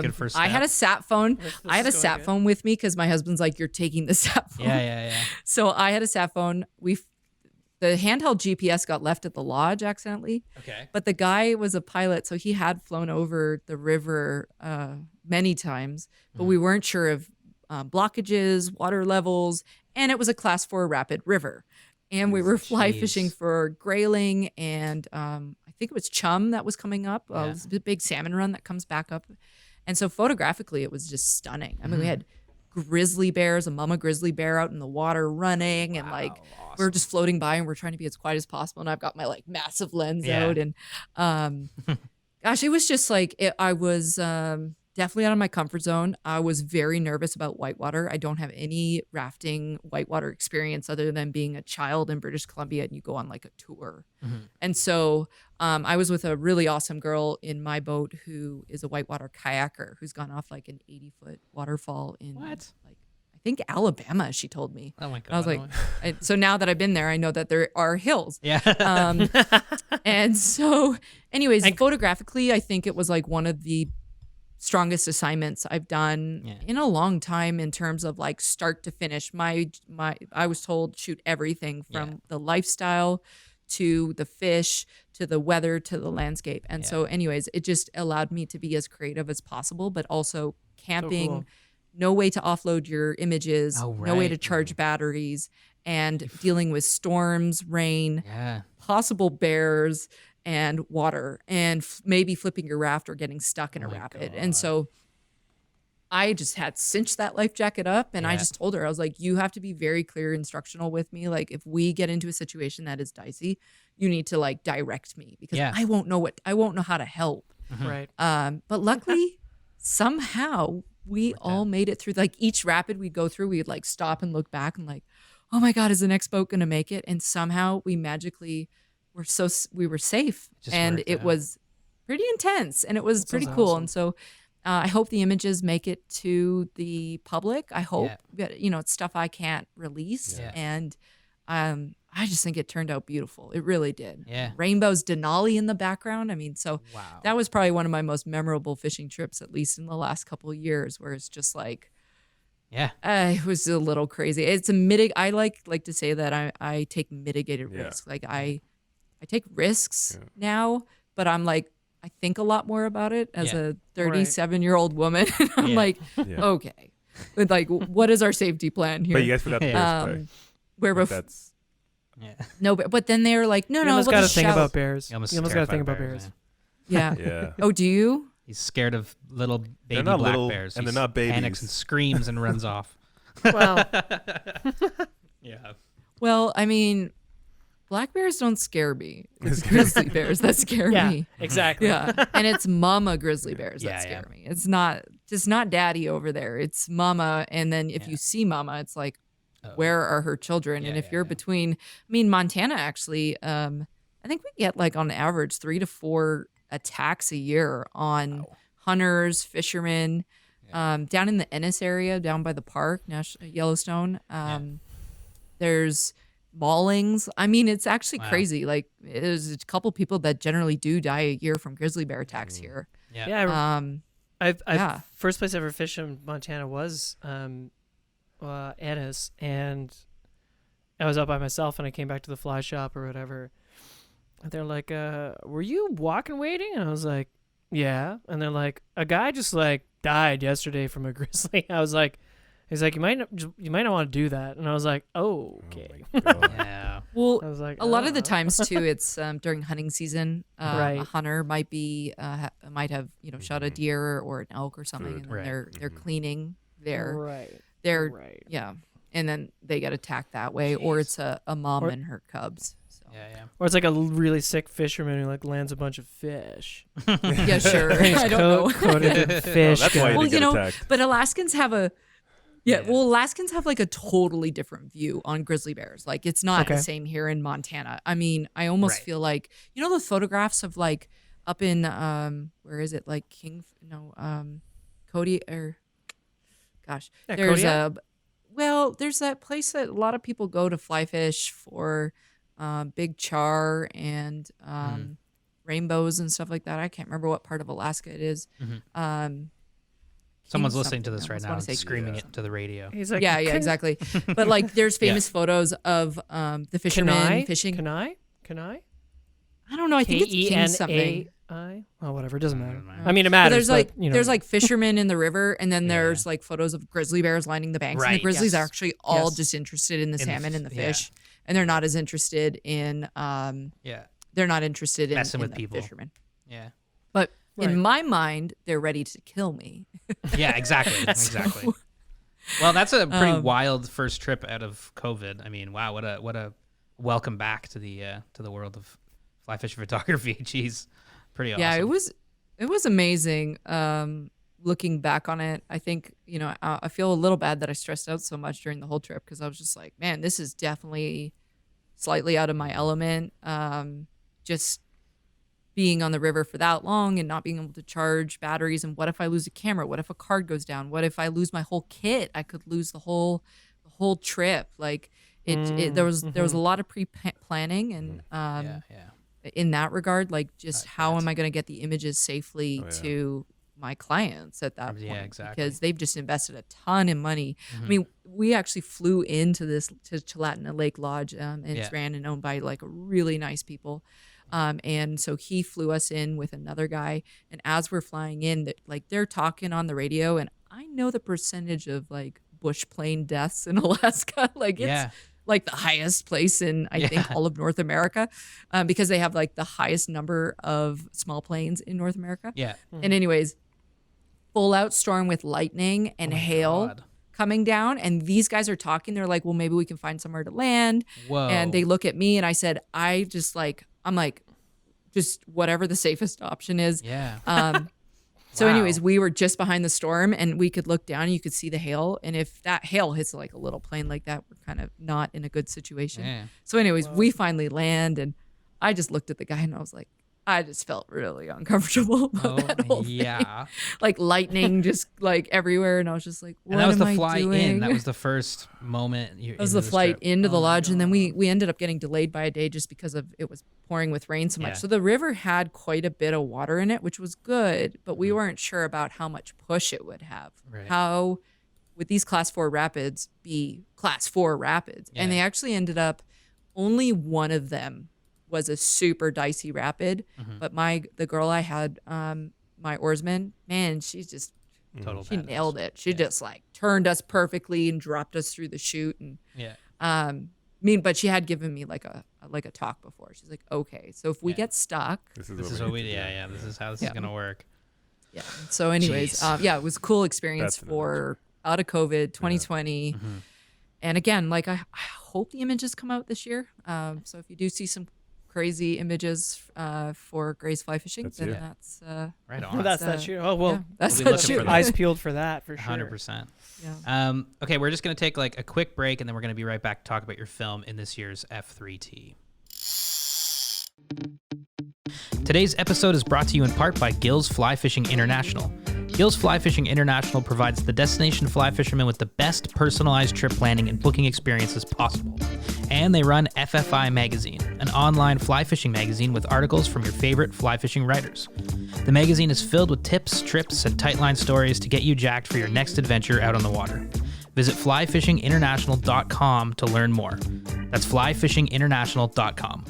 Speaker 1: Good first
Speaker 4: I had a
Speaker 1: step.
Speaker 4: sat phone. I had a sat phone with me because my husband's like, "You're taking the sat phone."
Speaker 1: Yeah.
Speaker 4: So I had a sat phone. The handheld GPS got left at the lodge accidentally.
Speaker 1: Okay.
Speaker 4: But the guy was a pilot, so he had flown over the river many times, but we weren't sure of blockages, water levels, and it was a class 4 rapid river. And we were fly fishing for grayling and I think it was chum that was coming up. It was a big salmon run that comes back up. And so photographically, it was just stunning. I mean, we had grizzly bears, a mama grizzly bear out in the water running, and like we're just floating by and we're trying to be as quiet as possible. And I've got my like massive lens out, and gosh, it was just like I was definitely out of my comfort zone. I was very nervous about whitewater. I don't have any rafting whitewater experience other than being a child in British Columbia, and you go on like a tour. And so I was with a really awesome girl in my boat who is a whitewater kayaker who's gone off like an 80-foot waterfall in like I think Alabama, she told me.
Speaker 1: Oh my God.
Speaker 4: I was like, so now that I've been there, I know that there are hills.
Speaker 1: Yeah.
Speaker 4: And so anyways, photographically, I think it was like one of the strongest assignments I've done in a long time in terms of like start to finish. I was told shoot everything from the lifestyle to the fish to the weather to the landscape. And so anyways, it just allowed me to be as creative as possible, but also camping,
Speaker 2: So cool.
Speaker 4: no way to offload your images, no way to charge batteries, and dealing with storms, rain, possible bears, and water, and maybe flipping your raft or getting stuck in a rapid. And so I just had cinched that life jacket up, and I just told her, I was like, you have to be very clear instructional with me. Like if we get into a situation that is dicey, you need to like direct me, because I won't know how to help.
Speaker 2: Right.
Speaker 4: But luckily somehow we all made it through. Like each rapid we'd go through, we'd like stop and look back and like, oh my God, is the next boat going to make it? And somehow we magically we were safe, and it was pretty intense, and it was pretty cool. Awesome. And so I hope the images make it to the public. I hope that, it's stuff I can't release. And I just think it turned out beautiful. It really did.
Speaker 1: Yeah.
Speaker 4: Rainbows, Denali in the background. I mean, so that was probably one of my most memorable fishing trips, at least in the last couple of years, where it's just like, it was a little crazy. It's I like to say that I take mitigated risks. Like I take risks now, but I'm like, I think a lot more about it as a 37-year-old woman. I'm like, okay, but like, what is our safety plan here?
Speaker 3: But you guys forgot the bear spray.
Speaker 4: Where
Speaker 3: that's
Speaker 4: no, but then they were like, no,
Speaker 2: You almost
Speaker 4: we'll
Speaker 2: got to
Speaker 4: just
Speaker 2: think
Speaker 4: shout.
Speaker 2: about bears.
Speaker 1: You almost
Speaker 2: got to think about bears.
Speaker 4: Yeah. Oh, do you?
Speaker 1: He's scared of little baby
Speaker 3: not
Speaker 1: black
Speaker 3: little,
Speaker 1: bears.
Speaker 3: and
Speaker 1: He
Speaker 3: they're not babies.
Speaker 1: Panics and screams and runs off.
Speaker 2: Well,
Speaker 4: Well, I mean, black bears don't scare me. It's grizzly bears that scare me.
Speaker 2: exactly.
Speaker 4: Yeah, and it's mama grizzly bears that scare me. It's not daddy over there. It's mama, and then if you see mama, it's like, where are her children? And if you're between, Montana actually, I think we get like on average 3 to 4 attacks a year on hunters, fishermen, down in the Ennis area, down by the park, Yellowstone. There's maulings. I mean, it's actually crazy. Like there's a couple people that generally do die a year from grizzly bear attacks here.
Speaker 2: I've first place I ever fished in Montana was Ennis, and I was out by myself, and I came back to the fly shop or whatever. And they're like, "Were you walking waiting?" And I was like, "Yeah." And they're like, "A guy just like died yesterday from a grizzly." I was like, "He's like, you might not want to do that." And I was like, "Oh, okay."
Speaker 4: Well,
Speaker 2: I was like,
Speaker 4: a lot of the times too, it's during hunting season. A hunter might have shot a deer or an elk or something, and then they're cleaning their and then they get attacked that way, or it's a mom and her cubs. So
Speaker 1: Yeah.
Speaker 2: Or it's like a really sick fisherman who like lands a bunch of fish.
Speaker 4: Yeah, sure.
Speaker 2: And he's
Speaker 4: I don't know.
Speaker 2: coated in fish.
Speaker 3: that's why
Speaker 4: Well,
Speaker 3: you get
Speaker 4: you know,
Speaker 3: attacked.
Speaker 4: but Alaskans have a
Speaker 1: Yeah.
Speaker 4: well, Alaskans have like a totally different view on grizzly bears. Like it's not the
Speaker 2: Okay.
Speaker 4: same here in Montana. I mean, I almost
Speaker 1: Right.
Speaker 4: feel like you know the photographs of like up in where is it? Like Cody or gosh.
Speaker 2: Yeah,
Speaker 4: There's
Speaker 2: Kodiak?
Speaker 4: there's that place that a lot of people go to fly fish for big char and rainbows and stuff like that. I can't remember what part of Alaska it is.
Speaker 1: Someone's
Speaker 4: King
Speaker 1: listening to
Speaker 4: something,
Speaker 1: this
Speaker 4: I
Speaker 1: right
Speaker 4: almost
Speaker 1: now
Speaker 4: wanna
Speaker 1: and
Speaker 4: say
Speaker 1: screaming
Speaker 3: Yeah.
Speaker 1: it to the radio.
Speaker 2: He's like,
Speaker 4: yeah, exactly. But like, there's famous photos of the fishermen
Speaker 2: Kenai?
Speaker 4: fishing.
Speaker 2: Kenai?
Speaker 4: I don't know. I think it's King something.
Speaker 2: Kenai? Oh, whatever. It doesn't matter.
Speaker 1: know.
Speaker 2: I mean, it
Speaker 4: But
Speaker 2: matters.
Speaker 4: there's like
Speaker 2: but, you know,
Speaker 4: there's like fishermen in the river, and then there's like photos of grizzly bears lining the banks. And
Speaker 1: Right,
Speaker 4: the grizzlies are
Speaker 1: yes.
Speaker 4: actually all
Speaker 2: Yes.
Speaker 4: just interested in the
Speaker 1: In the
Speaker 4: salmon
Speaker 1: f-
Speaker 4: and the
Speaker 1: yeah.
Speaker 4: fish, and they're not as interested in
Speaker 1: Yeah.
Speaker 4: they're not interested in,
Speaker 1: Messing with
Speaker 4: the
Speaker 1: people.
Speaker 4: fishermen.
Speaker 1: Yeah.
Speaker 4: But
Speaker 2: Right.
Speaker 4: in my mind, they're ready to kill me.
Speaker 1: Yeah, exactly. Exactly. Well, that's a pretty
Speaker 4: Um,
Speaker 1: wild first trip out of COVID. I mean, wow, what a welcome back to the world of fly fishing photography. Jeez. Pretty awesome.
Speaker 4: Yeah, it was amazing. Looking back on it, I think I feel a little bad that I stressed out so much during the whole trip because I was just like, man, this is definitely slightly out of my element. Just being on the river for that long and not being able to charge batteries, and what if I lose a camera? What if a card goes down? What if I lose my whole kit? I could lose the whole trip. Like there was a lot of pre-planning and
Speaker 1: yeah.
Speaker 4: in that regard, like just how
Speaker 1: bet.
Speaker 4: am I going to get the images safely
Speaker 3: Oh, yeah.
Speaker 4: to my clients at that
Speaker 1: Yeah,
Speaker 4: point?
Speaker 1: exactly.
Speaker 4: Because they've just invested a ton of money. I mean, we actually flew into to Chalatenna Lake Lodge, and it's ran and owned by like really nice people. And so he flew us in with another guy, and as we're flying in, like they're talking on the radio, and I know the percentage of like bush plane deaths in Alaska, like it's
Speaker 1: Yeah.
Speaker 4: like the highest place in I think all of North America, because they have like the highest number of small planes in North America.
Speaker 1: Yeah.
Speaker 4: And anyways, full out storm with lightning and hail
Speaker 1: God.
Speaker 4: coming down, and these guys are talking. They're like, well, maybe we can find somewhere to land.
Speaker 1: Whoa.
Speaker 4: And they look at me, and I said, I'm like, just whatever the safest option is.
Speaker 1: Yeah.
Speaker 4: So
Speaker 1: Wow.
Speaker 4: anyways, we were just behind the storm, and we could look down and you could see the hail. And if that hail hits like a little plane like that, we're kind of not in a good situation.
Speaker 1: Yeah.
Speaker 4: So anyways, we finally land, and I just looked at the guy and I was like, I just felt really uncomfortable about that whole thing.
Speaker 1: yeah.
Speaker 4: Like lightning just like everywhere. And I was just like, what
Speaker 1: And that was
Speaker 4: am
Speaker 1: the
Speaker 4: I
Speaker 1: fly
Speaker 4: doing?
Speaker 1: in. That was the first moment.
Speaker 4: That was the flight into the lodge, and then we ended up getting delayed by a day just because of it was pouring with rain so much.
Speaker 1: Yeah.
Speaker 4: So the river had quite a bit of water in it, which was good, but we weren't sure about how much push it would have.
Speaker 1: Right.
Speaker 4: How would these class 4 rapids be class 4 rapids? And
Speaker 1: Yeah.
Speaker 4: they actually ended up only one of them was a super dicey rapid, but the girl I had, my oarsman, man, she's just
Speaker 1: Total
Speaker 4: she
Speaker 1: badass.
Speaker 4: nailed it. She just like turned us perfectly and dropped us through the chute. And
Speaker 1: Yeah.
Speaker 4: but she had given me like a talk before. She's like, okay, so if we
Speaker 1: Yeah.
Speaker 4: get stuck,
Speaker 3: This
Speaker 1: This is
Speaker 3: what
Speaker 1: what
Speaker 3: we
Speaker 1: we.
Speaker 3: need to do.
Speaker 1: Yeah. This is how this
Speaker 4: Yeah.
Speaker 1: is gonna work.
Speaker 4: yeah. So anyways,
Speaker 1: Jeez.
Speaker 4: yeah, it was a cool experience
Speaker 3: That's an
Speaker 4: for out of COVID 2020. And again, like I hope the images come out this year. So if you do see some crazy images for Gray's fly fishing,
Speaker 3: That's
Speaker 4: then
Speaker 3: you.
Speaker 4: that's
Speaker 1: Right on.
Speaker 2: Well, that's that shoot. Oh, well,
Speaker 4: yeah, that's
Speaker 1: We'll be
Speaker 4: that
Speaker 1: looking
Speaker 4: shoot.
Speaker 1: for that.
Speaker 2: eyes peeled for that for sure.
Speaker 1: 100%.
Speaker 4: Yeah.
Speaker 1: Okay, we're just going to take like a quick break, and then we're going to be right back to talk about your film in this year's F3T. Today's episode is brought to you in part by Gills Fly Fishing International. Gills Fly Fishing International provides the destination fly fishermen with the best personalized trip planning and booking experiences possible. And they run FFI Magazine, an online fly fishing magazine with articles from your favorite fly fishing writers. The magazine is filled with tips, trips, and tightline stories to get you jacked for your next adventure out on the water. Visit flyfishinginternational.com to learn more. That's flyfishinginternational.com.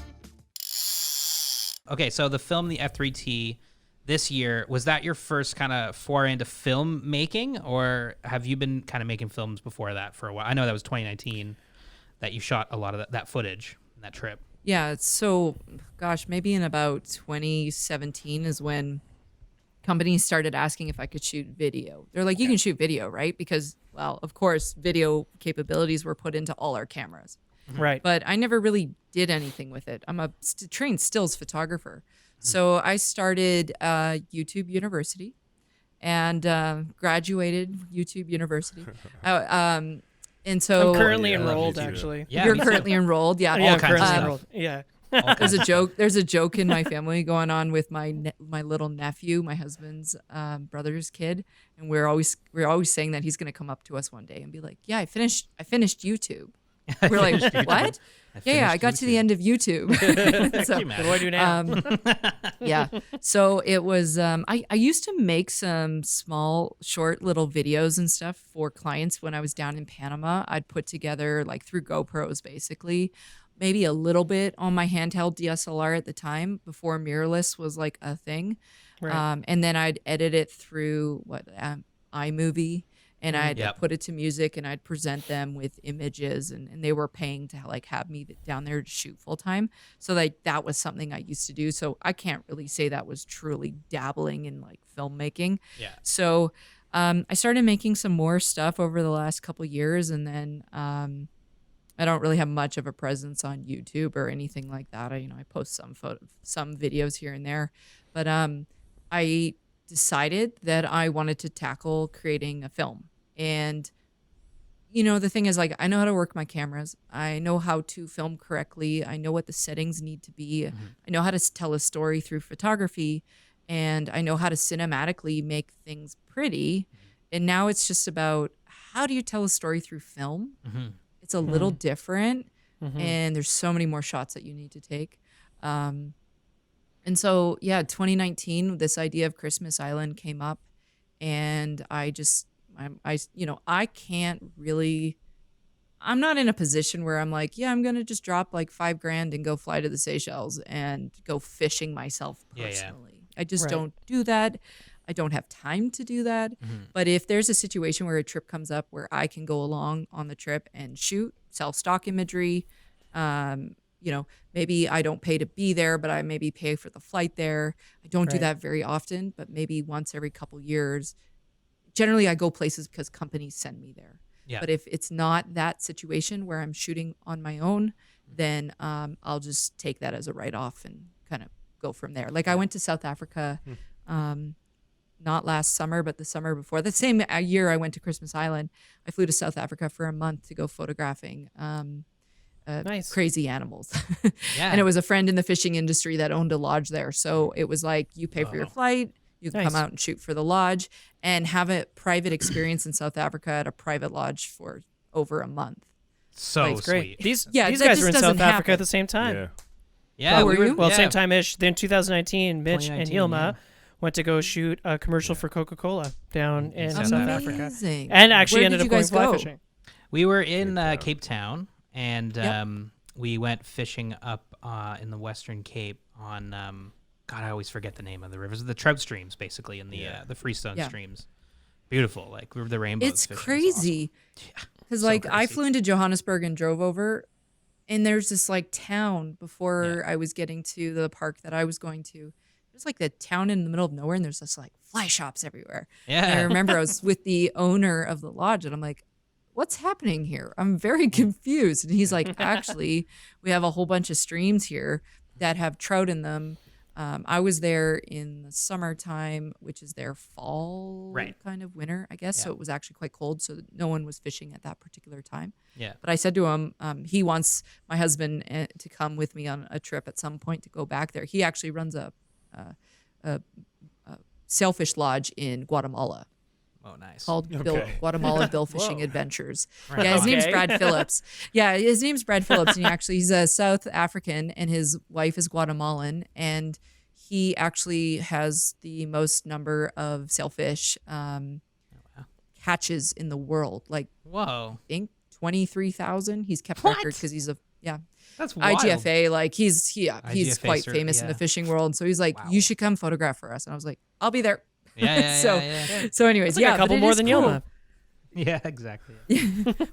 Speaker 1: Okay, so the film, the F3T, this year, was that your first kind of foray into film making, or have you been kind of making films before that for a while? I know that was 2019 that you shot a lot of that footage in that trip.
Speaker 4: Yeah, so gosh, maybe in about 2017 is when companies started asking if I could shoot video. They're like, you can shoot video, right? Because, well, of course, video capabilities were put into all our cameras.
Speaker 2: Right.
Speaker 4: But I never really did anything with it. I'm a trained stills photographer. So I started YouTube University and graduated YouTube University. And so
Speaker 2: I'm currently
Speaker 3: I love
Speaker 2: enrolled,
Speaker 3: YouTube.
Speaker 2: actually.
Speaker 1: Yeah,
Speaker 4: you're
Speaker 1: me too.
Speaker 4: currently enrolled. Yeah.
Speaker 2: Yeah, I'm
Speaker 1: kinds of
Speaker 2: currently
Speaker 1: stuff.
Speaker 2: enrolled. Yeah.
Speaker 4: There's a joke in my family going on with my little nephew, my husband's brother's kid, and we're always saying that he's going to come up to us one day and be like, "Yeah, I finished YouTube." We're like, "What?" Yeah, I got to the end of YouTube. So,
Speaker 1: Can you
Speaker 2: What do I do now?
Speaker 4: yeah. So it was, I used to make some small, short little videos and stuff for clients when I was down in Panama. I'd put together, like through GoPros, basically, maybe a little bit on my handheld DSLR at the time before mirrorless was like a thing.
Speaker 2: Right.
Speaker 4: And then I'd edit it through iMovie. And I'd
Speaker 1: Yep.
Speaker 4: put it to music and I'd present them with images and they were paying to like have me down there to shoot full time. So like that was something I used to do. So I can't really say that was truly dabbling in like filmmaking.
Speaker 1: Yeah.
Speaker 4: So I started making some more stuff over the last couple years, and then I don't really have much of a presence on YouTube or anything like that. I post some videos here and there, but I decided that I wanted to tackle creating a film. And the thing is, like, I know how to work my cameras. I know how to film correctly. I know what the settings need to be. I know how to tell a story through photography, and I know how to cinematically make things pretty. And now it's just about, how do you tell a story through film? It's a little different, and there's so many more shots that you need to take. And so, 2019, this idea of Christmas Island came up, and I can't really, I'm not in a position where I'm like, I'm going to just drop like $5,000 and go fly to the Seychelles and go fishing myself personally. I just don't do that. I don't have time to do that. But if there's a situation where a trip comes up where I can go along on the trip and shoot, sell stock imagery, maybe I don't pay to be there, but I maybe pay for the flight there. I don't do that very often, but maybe once every couple years. Generally, I go places because companies send me there.
Speaker 1: Yeah.
Speaker 4: But if it's not that situation where I'm shooting on my own, then I'll just take that as a write-off and kind of go from there. Like I went to South Africa, not last summer, but the summer before. The same year I went to Christmas Island, I flew to South Africa for a month to go photographing
Speaker 2: Nice.
Speaker 4: crazy animals.
Speaker 1: Yeah.
Speaker 4: And it was a friend in the fishing industry that owned a lodge there. So it was like, you pay for your flight, you can come out and shoot for the lodge and have a private experience in South Africa at a private lodge for over a month.
Speaker 1: So
Speaker 2: That's great.
Speaker 1: sweet.
Speaker 2: These
Speaker 4: that
Speaker 2: guys
Speaker 4: just
Speaker 2: were in
Speaker 4: doesn't
Speaker 2: South Africa
Speaker 4: happen.
Speaker 2: at the same time.
Speaker 3: Yeah.
Speaker 1: Yeah.
Speaker 4: Oh, were you?
Speaker 2: Well,
Speaker 1: yeah.
Speaker 2: same time-ish. Then 2019, Mitch and
Speaker 1: 2019,
Speaker 2: Hilma went to go shoot a commercial for Coca-Cola down in
Speaker 1: South
Speaker 2: South
Speaker 1: Africa.
Speaker 4: Amazing.
Speaker 2: Africa. And actually
Speaker 4: Where
Speaker 2: ended
Speaker 4: did
Speaker 2: up
Speaker 4: you
Speaker 2: going
Speaker 4: guys
Speaker 2: fly
Speaker 4: go?
Speaker 2: fishing.
Speaker 1: We were in
Speaker 3: Cape Town.
Speaker 1: Cape Town, and we went fishing up in the Western Cape on God, I always forget the name of the rivers. The trout streams, basically, in the freestone streams. Beautiful, like the rainbows.
Speaker 4: It's
Speaker 1: fishing is
Speaker 4: crazy. Because
Speaker 1: So
Speaker 4: like I
Speaker 1: crazy.
Speaker 4: flew into Johannesburg and drove over, and there's this like town before I was getting to the park that I was going to. There's like the town in the middle of nowhere, and there's just like fly shops everywhere.
Speaker 1: Yeah.
Speaker 4: And I remember I was with the owner of the lodge, and I'm like, what's happening here? I'm very confused. And he's like, actually, we have a whole bunch of streams here that have trout in them. I was there in the summertime, which is their fall kind of winter, I guess.
Speaker 1: Yeah.
Speaker 4: So it was actually quite cold. So no one was fishing at that particular time.
Speaker 1: Yeah.
Speaker 4: But I said to him, he wants my husband to come with me on a trip at some point to go back there. He actually runs a sailfish lodge in Guatemala.
Speaker 1: Oh, nice.
Speaker 4: Called Guatemala Bill Fishing Adventures.
Speaker 1: Right
Speaker 4: Yeah, his
Speaker 1: on.
Speaker 4: name's
Speaker 2: Okay.
Speaker 4: Brad Phillips. Yeah, his name's Brad Phillips, and he's a South African, and his wife is Guatemalan, and he actually has the most number of sailfish catches in the world. Like,
Speaker 1: Whoa.
Speaker 4: I think 23,000. He's kept
Speaker 1: What?
Speaker 4: record because he's
Speaker 1: That's wild.
Speaker 4: IGFA. Like he's
Speaker 1: IGFA
Speaker 4: quite
Speaker 1: cert,
Speaker 4: famous in the
Speaker 1: yeah.
Speaker 4: fishing world. And so he's like,
Speaker 1: Wow.
Speaker 4: you should come photograph for us. And I was like, I'll be there.
Speaker 1: Yeah.
Speaker 4: So anyways,
Speaker 2: It's like a couple
Speaker 4: but it
Speaker 2: more
Speaker 4: is
Speaker 2: than
Speaker 4: cool.
Speaker 2: Yilma.
Speaker 1: Yeah, exactly.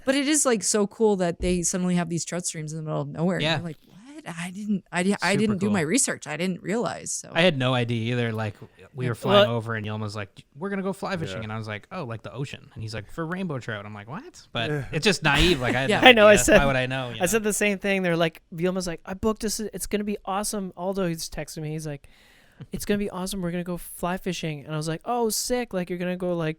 Speaker 4: But it is like so cool that they suddenly have these trout streams in the middle of nowhere.
Speaker 1: Yeah.
Speaker 4: And you're like, what? I didn't do
Speaker 1: cool.
Speaker 4: my research. I didn't realize. So
Speaker 1: I had no idea either. Like we were flying over, and Yilma's like, "We're gonna go fly fishing," and I was like, "Oh, like the ocean?" And he's like, "For rainbow trout." I'm like, "What?" But it's just naive. Like I had no
Speaker 2: I know.
Speaker 1: idea.
Speaker 2: I said,
Speaker 1: why would I know?
Speaker 2: I said the same thing. They're like, Vilma's like, I booked this. It's gonna be awesome. Aldo, he's texting me. He's like, it's gonna be awesome. We're gonna go fly fishing. And I was like, oh, sick. Like you're gonna go like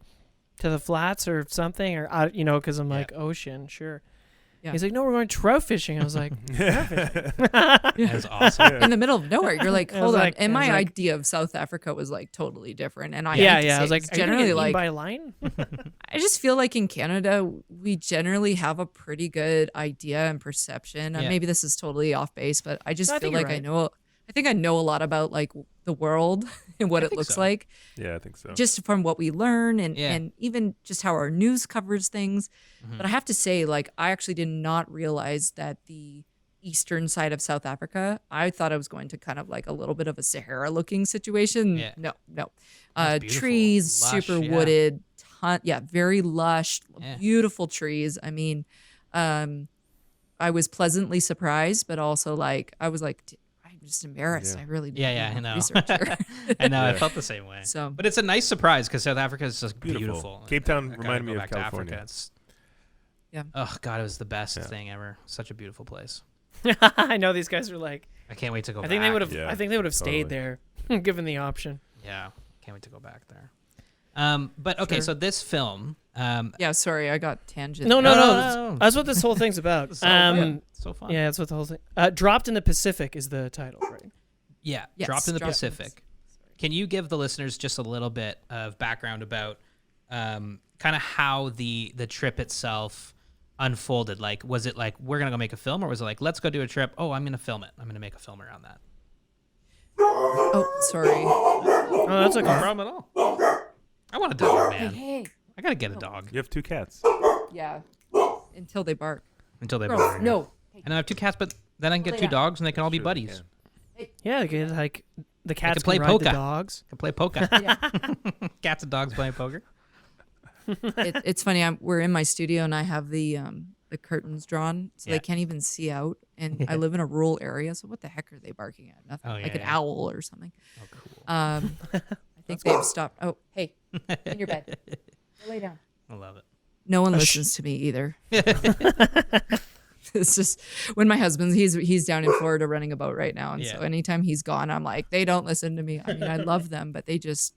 Speaker 2: to the flats or something, or because I'm like ocean, sure. Yeah. He's like, no, we're going trout fishing. I was like, trout fishing.
Speaker 1: That's awesome.
Speaker 4: In the middle of nowhere, you're like, hold on. And my idea of South Africa was like totally different. And I
Speaker 2: was like,
Speaker 4: generally like
Speaker 2: by line.
Speaker 4: I just feel like in Canada, we generally have a pretty good idea and perception. Maybe this is totally off base, but I just feel like right. I think I know a lot about like the world and what it looks like.
Speaker 3: Yeah, I think so.
Speaker 4: Just from what we learn and even just how our news covers things. Mm-hmm. But I have to say, like, I actually did not realize that the eastern side of South Africa, I thought I was going to kind of like a little bit of a Sahara looking situation. Yeah. No. Trees, lush, super wooded, very lush, beautiful trees. I mean, I was pleasantly surprised, but also like, I was like, I'm just embarrassed. I really did.
Speaker 1: I know.
Speaker 4: Researcher.
Speaker 1: I know. I felt the same way. So, but it's a nice surprise because South Africa is just beautiful.
Speaker 3: Cape Town reminded me of California.
Speaker 1: Oh God, it was the best thing ever. Such a beautiful place.
Speaker 2: I know these guys are like.
Speaker 1: I can't wait to go.
Speaker 2: I think they would have. I think they would have stayed there, given the option.
Speaker 1: Yeah, can't wait to go back there. But okay, so this film.
Speaker 4: Sorry, I got tangent.
Speaker 2: No. That's what this whole thing's about.
Speaker 1: So fun.
Speaker 2: Yeah, that's what the whole thing. Dropped in the Pacific is the title, right?
Speaker 1: Yeah, Dropped in the Pacific. Can you give the listeners just a little bit of background about kind of how the trip itself unfolded? Like, was it like we're gonna go make a film, or was it like let's go do a trip? Oh, I'm gonna film it. I'm gonna make a film around that.
Speaker 4: Oh, sorry.
Speaker 2: Oh, that's okay.
Speaker 1: No problem at all. I want a dog, man.
Speaker 4: Hey.
Speaker 1: I gotta get a dog.
Speaker 3: You have 2 cats.
Speaker 4: Yeah. Until they bark.
Speaker 1: Bark.
Speaker 4: No.
Speaker 1: And I have 2 cats, but then I can get 2 dogs, and they can all be buddies.
Speaker 2: Yeah, they can, like the cats
Speaker 1: can play
Speaker 2: ride
Speaker 1: poker.
Speaker 2: the dogs.
Speaker 1: Can play poker. Cats and dogs playing poker.
Speaker 4: It's funny. We're in my studio, and I have the curtains drawn, so they can't even see out. And I live in a rural area, so what the heck are they barking at? Nothing. Like an owl or something.
Speaker 1: Oh, cool.
Speaker 4: I think they've stopped. Oh, hey, in your bed. Go lay down.
Speaker 1: I love it.
Speaker 4: No one listens to me either. It's just when my husband's he's down in Florida running a boat right now, and so anytime he's gone, I'm like, they don't listen to me. I mean, I love them, but they just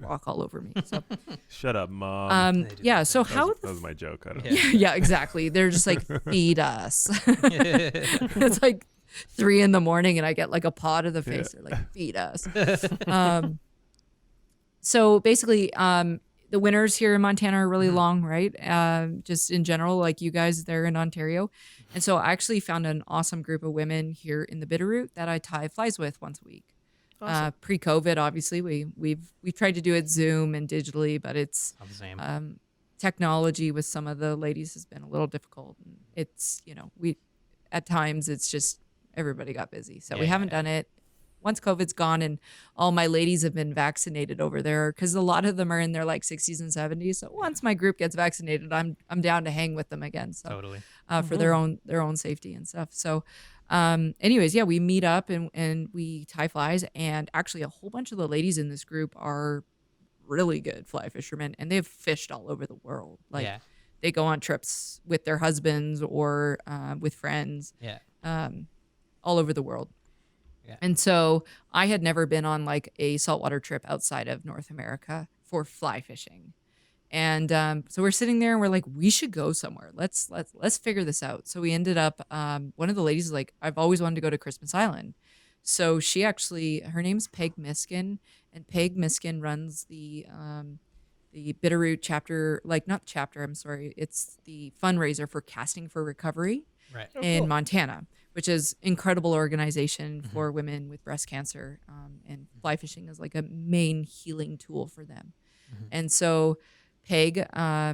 Speaker 4: walk all over me. So
Speaker 3: shut up, Mom.
Speaker 4: So how
Speaker 3: that was my joke. I don't know.
Speaker 4: Yeah, exactly. They're just like, feed us. It's like 3 a.m, and I get like a paw to the face. They're like, feed us. So basically, the winters here in Montana are really long, right? Just in general, like you guys there in Ontario. And so I actually found an awesome group of women here in the Bitterroot that I tie flies with once a week. Awesome. Pre-COVID, obviously, we've tried to do it Zoom and digitally, but it's technology with some of the ladies has been a little difficult. It's at times it's just everybody got busy, so we haven't done it. Once COVID's gone and all my ladies have been vaccinated over there, because a lot of them are in their like 60s and 70s. So once my group gets vaccinated, I'm down to hang with them again. So
Speaker 1: totally.
Speaker 4: For their own safety and stuff. So anyways, we meet up and we tie flies, and actually a whole bunch of the ladies in this group are really good fly fishermen, and they've fished all over the world. Like they go on trips with their husbands or with friends. All over the world. Yeah. And so I had never been on like a saltwater trip outside of North America for fly fishing. And so we're sitting there and we're like, we should go somewhere. Let's figure this out. So we ended up, one of the ladies is like, I've always wanted to go to Christmas Island. So she actually, her name's Peg Miskin, and Peg Miskin runs the Bitterroot chapter, it's the fundraiser for Casting for Recovery in Montana, which is incredible organization for women with breast cancer. And fly fishing is like a main healing tool for them. And so Peg,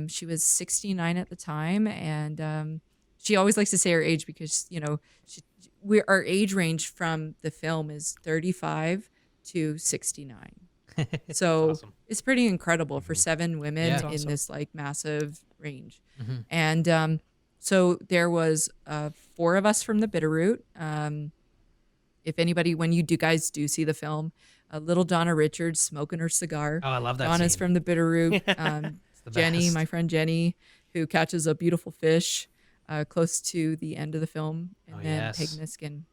Speaker 4: she was 69 at the time, and she always likes to say her age because, our age range from the film is 35 to 69. So awesome. It's pretty incredible for 7 women in this like massive range. And so there was 4 of us from the Bitterroot. if anybody, when you guys do see the film, little Donna Richards smoking her cigar.
Speaker 1: Oh, I love that
Speaker 4: Donna's
Speaker 1: scene.
Speaker 4: from the Bitterroot.
Speaker 1: The
Speaker 4: Jenny,
Speaker 1: best.
Speaker 4: my friend Jenny, who catches a beautiful fish close to the end of the film, and then
Speaker 1: yes.
Speaker 4: Peg Miskin.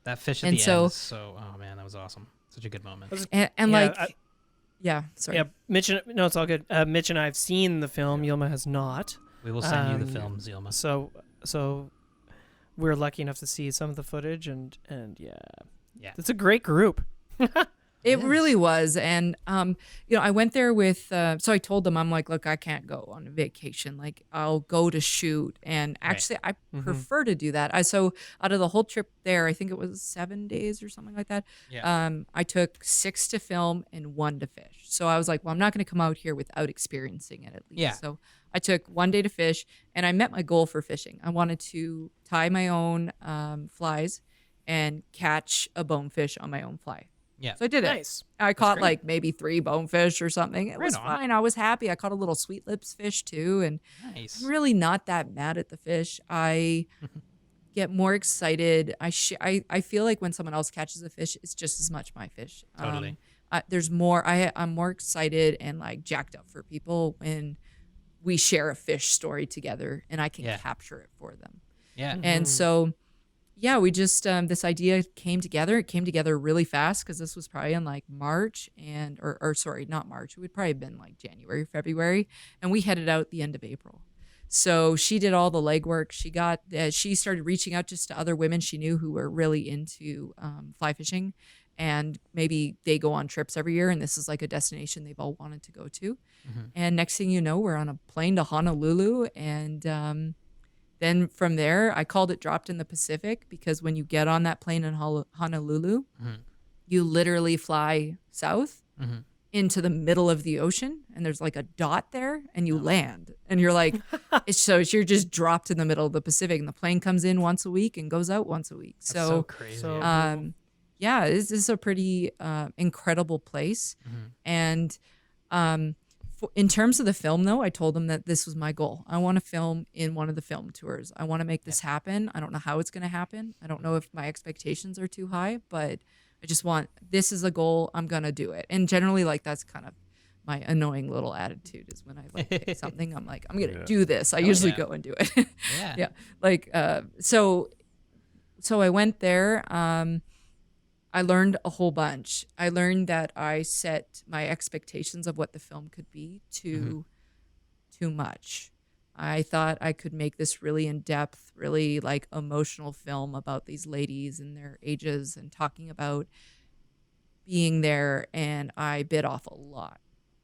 Speaker 1: That fish at
Speaker 4: And
Speaker 1: the
Speaker 4: so-
Speaker 1: end is so, oh man, that was awesome. Such a good moment.
Speaker 4: And
Speaker 2: Yeah,
Speaker 4: like, yeah, sorry.
Speaker 2: Yeah, Mitch. No, it's all good. Mitch and I have seen the film. Yilma has not.
Speaker 1: We will send you the film, Zilma.
Speaker 2: So we're lucky enough to see some of the footage, and yeah,
Speaker 1: Yeah.
Speaker 2: it's a great group.
Speaker 4: It really was. And, I went there with, so I told them, I'm like, look, I can't go on a vacation. Like, I'll go to shoot. And actually, I prefer to do that. So out of the whole trip there, I think it was 7 days or something like that.
Speaker 1: Yeah.
Speaker 4: I took 6 to film and 1 to fish. So I was like, well, I'm not going to come out here without experiencing it at least.
Speaker 1: Yeah.
Speaker 4: So I took 1 day to fish, and I met my goal for fishing. I wanted to tie my own flies and catch a bonefish on my own fly.
Speaker 1: Yeah.
Speaker 4: So I did it.
Speaker 2: Nice.
Speaker 4: I caught
Speaker 1: great.
Speaker 4: like maybe 3 bonefish or something. It was
Speaker 1: on.
Speaker 4: fine. I was happy. I caught a little sweet lips fish too. And
Speaker 1: Nice.
Speaker 4: I'm really not that mad at the fish. I get more excited. I feel like when someone else catches a fish, it's just as much my fish.
Speaker 1: Totally.
Speaker 4: There's more. I'm more excited and like jacked up for people when we share a fish story together and I can
Speaker 1: Yeah.
Speaker 4: capture it for them.
Speaker 1: Yeah.
Speaker 4: And so, yeah, we just, this idea came together. It came together really fast because this was probably in like March or sorry, not March. It would probably have been like January, February. And we headed out the end of April. So she did all the legwork. She started reaching out just to other women she knew who were really into fly fishing. And maybe they go on trips every year. And this is like a destination they've all wanted to go to. And next thing you know, we're on a plane to Honolulu. And, then from there, I called it dropped in the Pacific because when you get on that plane in Honolulu, you literally fly south into the middle of the ocean and there's like a dot there and you land and you're like, you're just dropped in the middle of the Pacific and the plane comes in once a week and goes out once a week.
Speaker 1: That's so crazy.
Speaker 2: So-
Speaker 4: Yeah, this is a pretty incredible place. And in terms of the film, though, I told them that this was my goal. I want to film in one of the film tours. I want to make this happen. I don't know how it's going to happen. I don't know if my expectations are too high, but I just this is a goal. I'm going to do it. And generally, like, that's kind of my annoying little attitude is when I like pick something, I'm like, I'm going to do this. I usually go and do it.
Speaker 1: Yeah.
Speaker 4: Yeah. Like, so I went there. I learned a whole bunch. I learned that I set my expectations of what the film could be too much. I thought I could make this really in-depth, really like emotional film about these ladies and their ages and talking about being there, and I bit off a lot.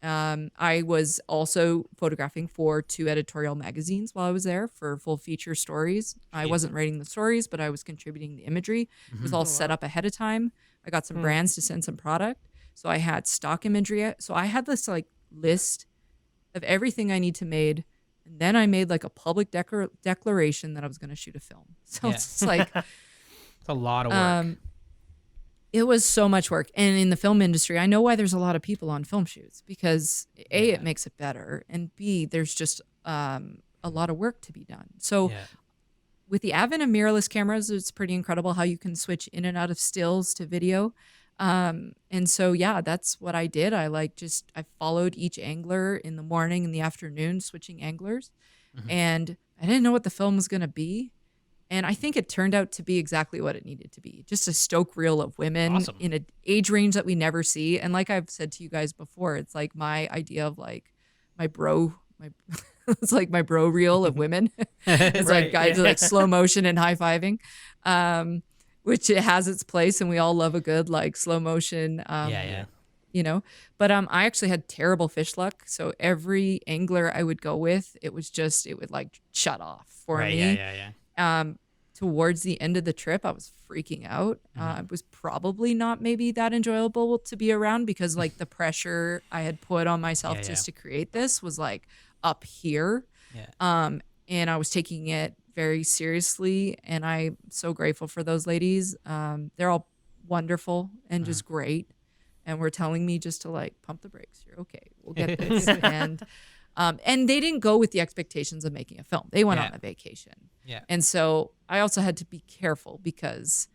Speaker 4: I was also photographing for 2 editorial magazines while I was there for full feature stories. I wasn't writing the stories, but I was contributing the imagery. It was all set up ahead of time. I got some brands to send some product. So I had stock imagery. So I had this like list of everything I need to made. And then I made like a public declaration that I was going to shoot a film. So it's like,
Speaker 1: It's a lot of work.
Speaker 4: it was so much work. And in the film industry, I know why there's a lot of people on film shoots because A, it makes it better. And B, there's just a lot of work to be done. So with the advent of mirrorless cameras, it's pretty incredible how you can switch in and out of stills to video. And so, yeah, that's what I did. I followed each angler in the morning and the afternoon, switching anglers. And I didn't know what the film was going to be. And I think it turned out to be exactly what it needed to be. Just a stoke reel of women in an age range that we never see. And like I've said to you guys before, it's like my idea of like it's like my bro reel of women. It's like guys like slow motion and high-fiving, which it has its place. And we all love a good like slow motion. You know, but I actually had terrible fish luck. So every angler I would go with, it would like shut off for me. Towards the end of the trip, I was freaking out. It was probably not maybe that enjoyable to be around because like the pressure I had put on myself just to create this was like up here. And I was taking it very seriously. And I'm so grateful for those ladies. They're all wonderful and just great. And were telling me just to like pump the brakes. You're okay. We'll get this. And they didn't go with the expectations of making a film. They went on a vacation. And so I also had to be careful because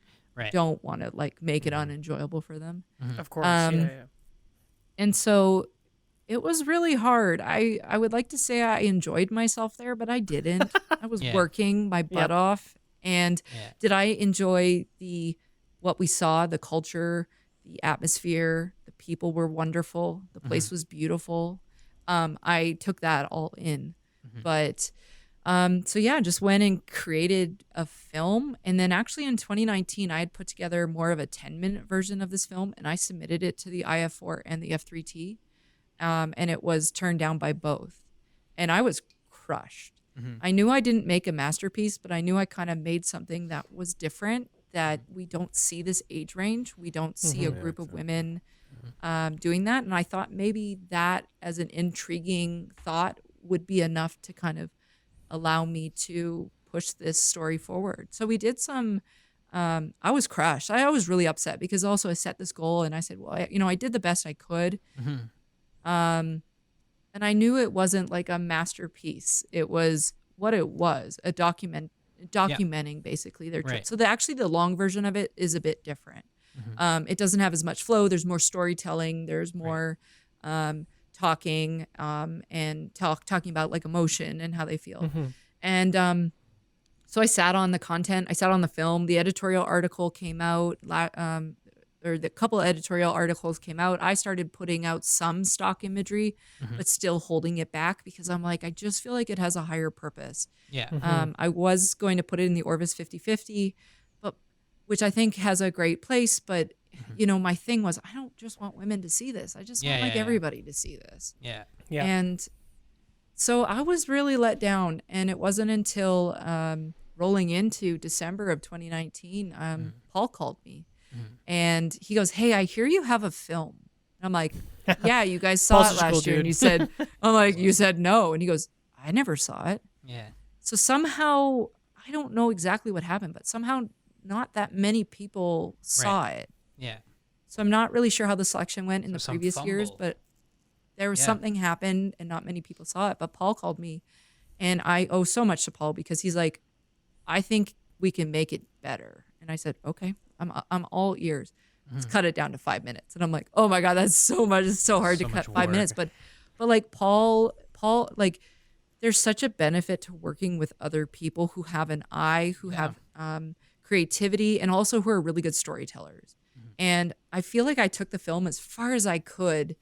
Speaker 4: don't want to like make it unenjoyable for them.
Speaker 2: Of course.
Speaker 4: Um, And so it was really hard. I would like to say I enjoyed myself there, but I didn't. I was working my butt off. And did I enjoy what we saw, the culture, the atmosphere, the people were wonderful, the place was beautiful. I took that all in. But so yeah, just went and created a film. And then actually in 2019, I had put together more of a 10-minute version of this film, and I submitted it to the IF4 and the F3T. And it was turned down by both. And I was crushed. I knew I didn't make a masterpiece, but I knew I kind of made something that was different, that we don't see this age range. We don't see a group of women doing that. And I thought maybe that as an intriguing thought would be enough to kind of allow me to push this story forward. So we did some, I was crushed. I was really upset because also I set this goal and I said, well, I did the best I could. And I knew it wasn't like a masterpiece. It was what it was, documenting basically their trip. So actually the long version of it is a bit different. It doesn't have as much flow. There's more storytelling. There's more talking and talking about like emotion and how they feel. And so I sat on the content. I sat on the film. The editorial article came out, or the couple of editorial articles came out. I started putting out some stock imagery, but still holding it back because I'm like, I just feel like it has a higher purpose. I was going to put it in the Orvis 50/50, but which I think has a great place. But my thing was, I don't just want women to see this. I just want everybody to see this. And so I was really let down. And it wasn't until rolling into December of 2019, Paul called me. And he goes, hey, I hear you have a film. And I'm like, yeah, you guys saw it last year. And you said, I'm like, you said no. And he goes, I never saw it. So somehow, I don't know exactly what happened, but somehow not that many people saw it. So I'm not really sure how the selection went in the previous years, but there was something happened and not many people saw it. But Paul called me, and I owe so much to Paul because he's like, I think we can make it better. And I said, okay. I'm all ears. Let's cut it down to 5 minutes. And I'm like, oh my God, that's so much. It's so hard to cut 5 minutes. But like Paul, like there's such a benefit to working with other people who have an eye, who have creativity, and also who are really good storytellers. And I feel like I took the film as far as I could.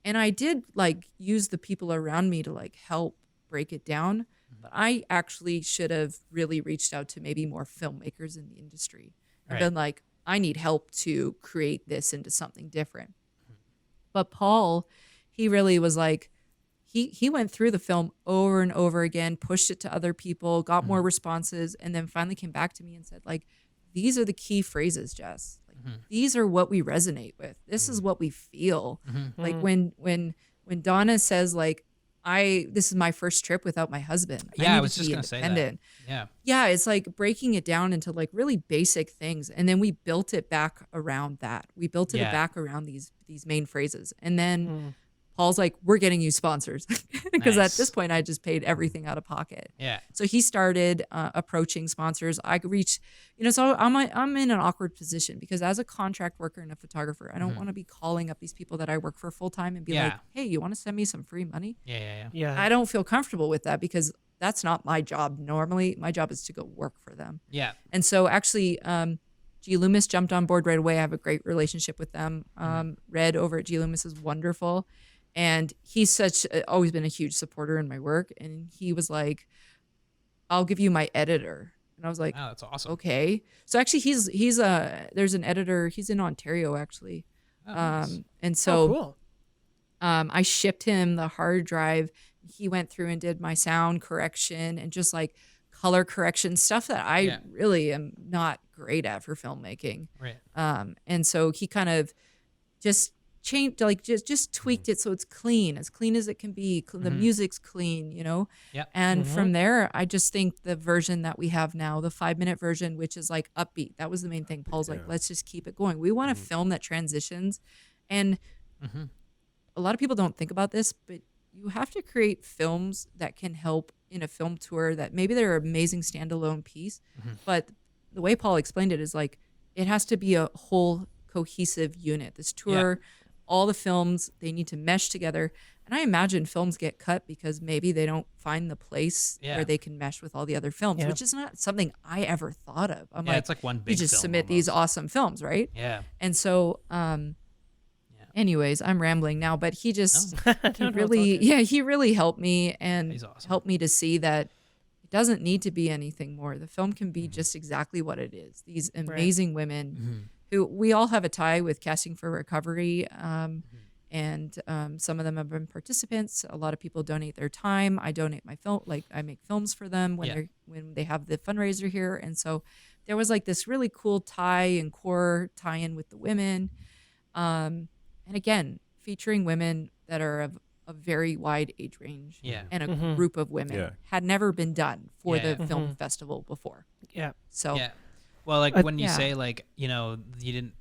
Speaker 4: And I did like use the people around me to like help break it down. But I actually should have really reached out to maybe more filmmakers in the industry. And been like, I need help to create this into something different. But Paul, he really was like, he went through the film over and over again, pushed it to other people, got more responses, and then finally came back to me and said, like, these are the key phrases, Jess. Like, these are what we resonate with. This is what we feel. Like when Donna says, like, this is my first trip without my husband.
Speaker 1: I was just going to say that.
Speaker 4: Yeah, it's like breaking it down into like really basic things. And then we built it back around that. We built it back around these main phrases. And then Paul's like, we're getting you sponsors. Because at this point, I just paid everything out of pocket. So he started approaching sponsors. I reached, so I'm in an awkward position because as a contract worker and a photographer, I don't want to be calling up these people that I work for full time and be like, hey, you want to send me some free money? I don't feel comfortable with that because that's not my job. Normally, my job is to go work for them. And so actually, G. Loomis jumped on board right away. I have a great relationship with them. Red over at G. Loomis is wonderful. And he's always been a huge supporter in my work. And he was like, I'll give you my editor. And I was like,
Speaker 1: oh, that's awesome.
Speaker 4: Okay. So actually there's an editor. He's in Ontario actually.
Speaker 1: Oh, nice.
Speaker 4: And so
Speaker 2: cool.
Speaker 4: I shipped him the hard drive. He went through and did my sound correction and just like color correction stuff that I really am not great at for filmmaking. And so he kind of just changed, like just tweaked it so it's clean as it can be. The music's clean, And from there, I just think the version that we have now, the 5-minute version, which is like upbeat, that was the main thing. Paul's like, let's just keep it going. We want a film that transitions. And a lot of people don't think about this, but you have to create films that can help in a film tour that maybe they're an amazing standalone piece, but the way Paul explained it is like, it has to be a whole cohesive unit. This tour, all the films, they need to mesh together. And I imagine films get cut because maybe they don't find the place where they can mesh with all the other films, which is not something I ever thought of. I'm like,
Speaker 1: it's like one big
Speaker 4: you just
Speaker 1: film
Speaker 4: submit
Speaker 1: almost.
Speaker 4: these awesome films, right?
Speaker 1: Yeah.
Speaker 4: And so, anyways, I'm rambling now, but he just, he really helped me and
Speaker 1: He's awesome.
Speaker 4: helped me to see that it doesn't need to be anything more. The film can be just exactly what it is. These amazing women who we all have a tie with Casting for Recovery. And some of them have been participants. A lot of people donate their time. I donate my film, like I make films for them when they have the fundraiser here. And so there was like this really cool tie and core tie-in with the women. And again, featuring women that are of a very wide age range and a group of women had never been done for the film festival before.
Speaker 2: Yeah.
Speaker 4: So
Speaker 1: well, like when you say like, you know, you didn't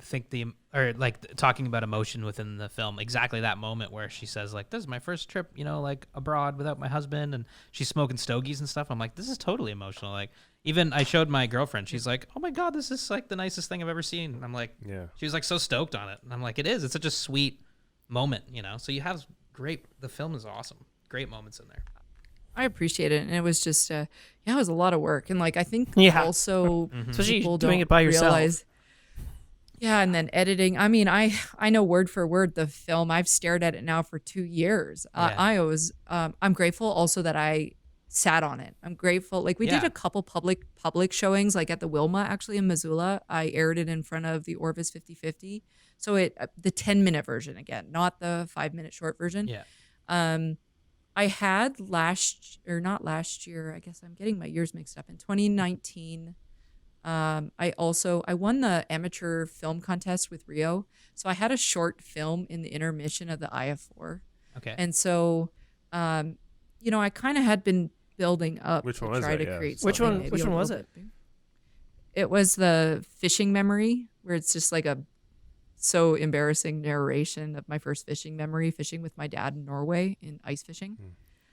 Speaker 1: think or like talking about emotion within the film, exactly that moment where she says like, this is my first trip, you know, like abroad without my husband, and she's smoking stogies and stuff. I'm like, this is totally emotional. Like even I showed my girlfriend, she's like, oh my God, this is like the nicest thing I've ever seen. And I'm like, she was like so stoked on it. And I'm like, it is. It's such a sweet moment, you know? So you have the film is awesome. Great moments in there.
Speaker 4: I appreciate it, and it was just it was a lot of work, and like I think also
Speaker 2: especially
Speaker 4: people
Speaker 2: doing
Speaker 4: don't
Speaker 2: it by yourself.
Speaker 4: realize, and then editing. I mean, I know word for word the film. I've stared at it now for 2 years. I'm grateful also that I sat on it. I'm grateful. Like we did a couple public showings, like at the Wilma actually in Missoula. I aired it in front of the Orvis 50/50. So the 10-minute version again, not the 5-minute short version. Yeah. I had not last year, I guess I'm getting my years mixed up. In 2019, I won the amateur film contest with Rio. So I had a short film in the intermission of the IF4.
Speaker 1: Okay.
Speaker 4: And so, you know, I kind of had been building up
Speaker 3: Which
Speaker 4: to
Speaker 3: one was
Speaker 4: try
Speaker 3: that?
Speaker 4: to
Speaker 3: Yeah.
Speaker 4: create
Speaker 2: Which
Speaker 4: something
Speaker 2: one?
Speaker 4: maybe
Speaker 2: Which
Speaker 4: a
Speaker 2: one was
Speaker 4: little
Speaker 2: it?
Speaker 4: bit bigger. It was the fishing memory, where it's just like a so embarrassing narration of my first fishing memory, fishing with my dad in Norway in ice fishing.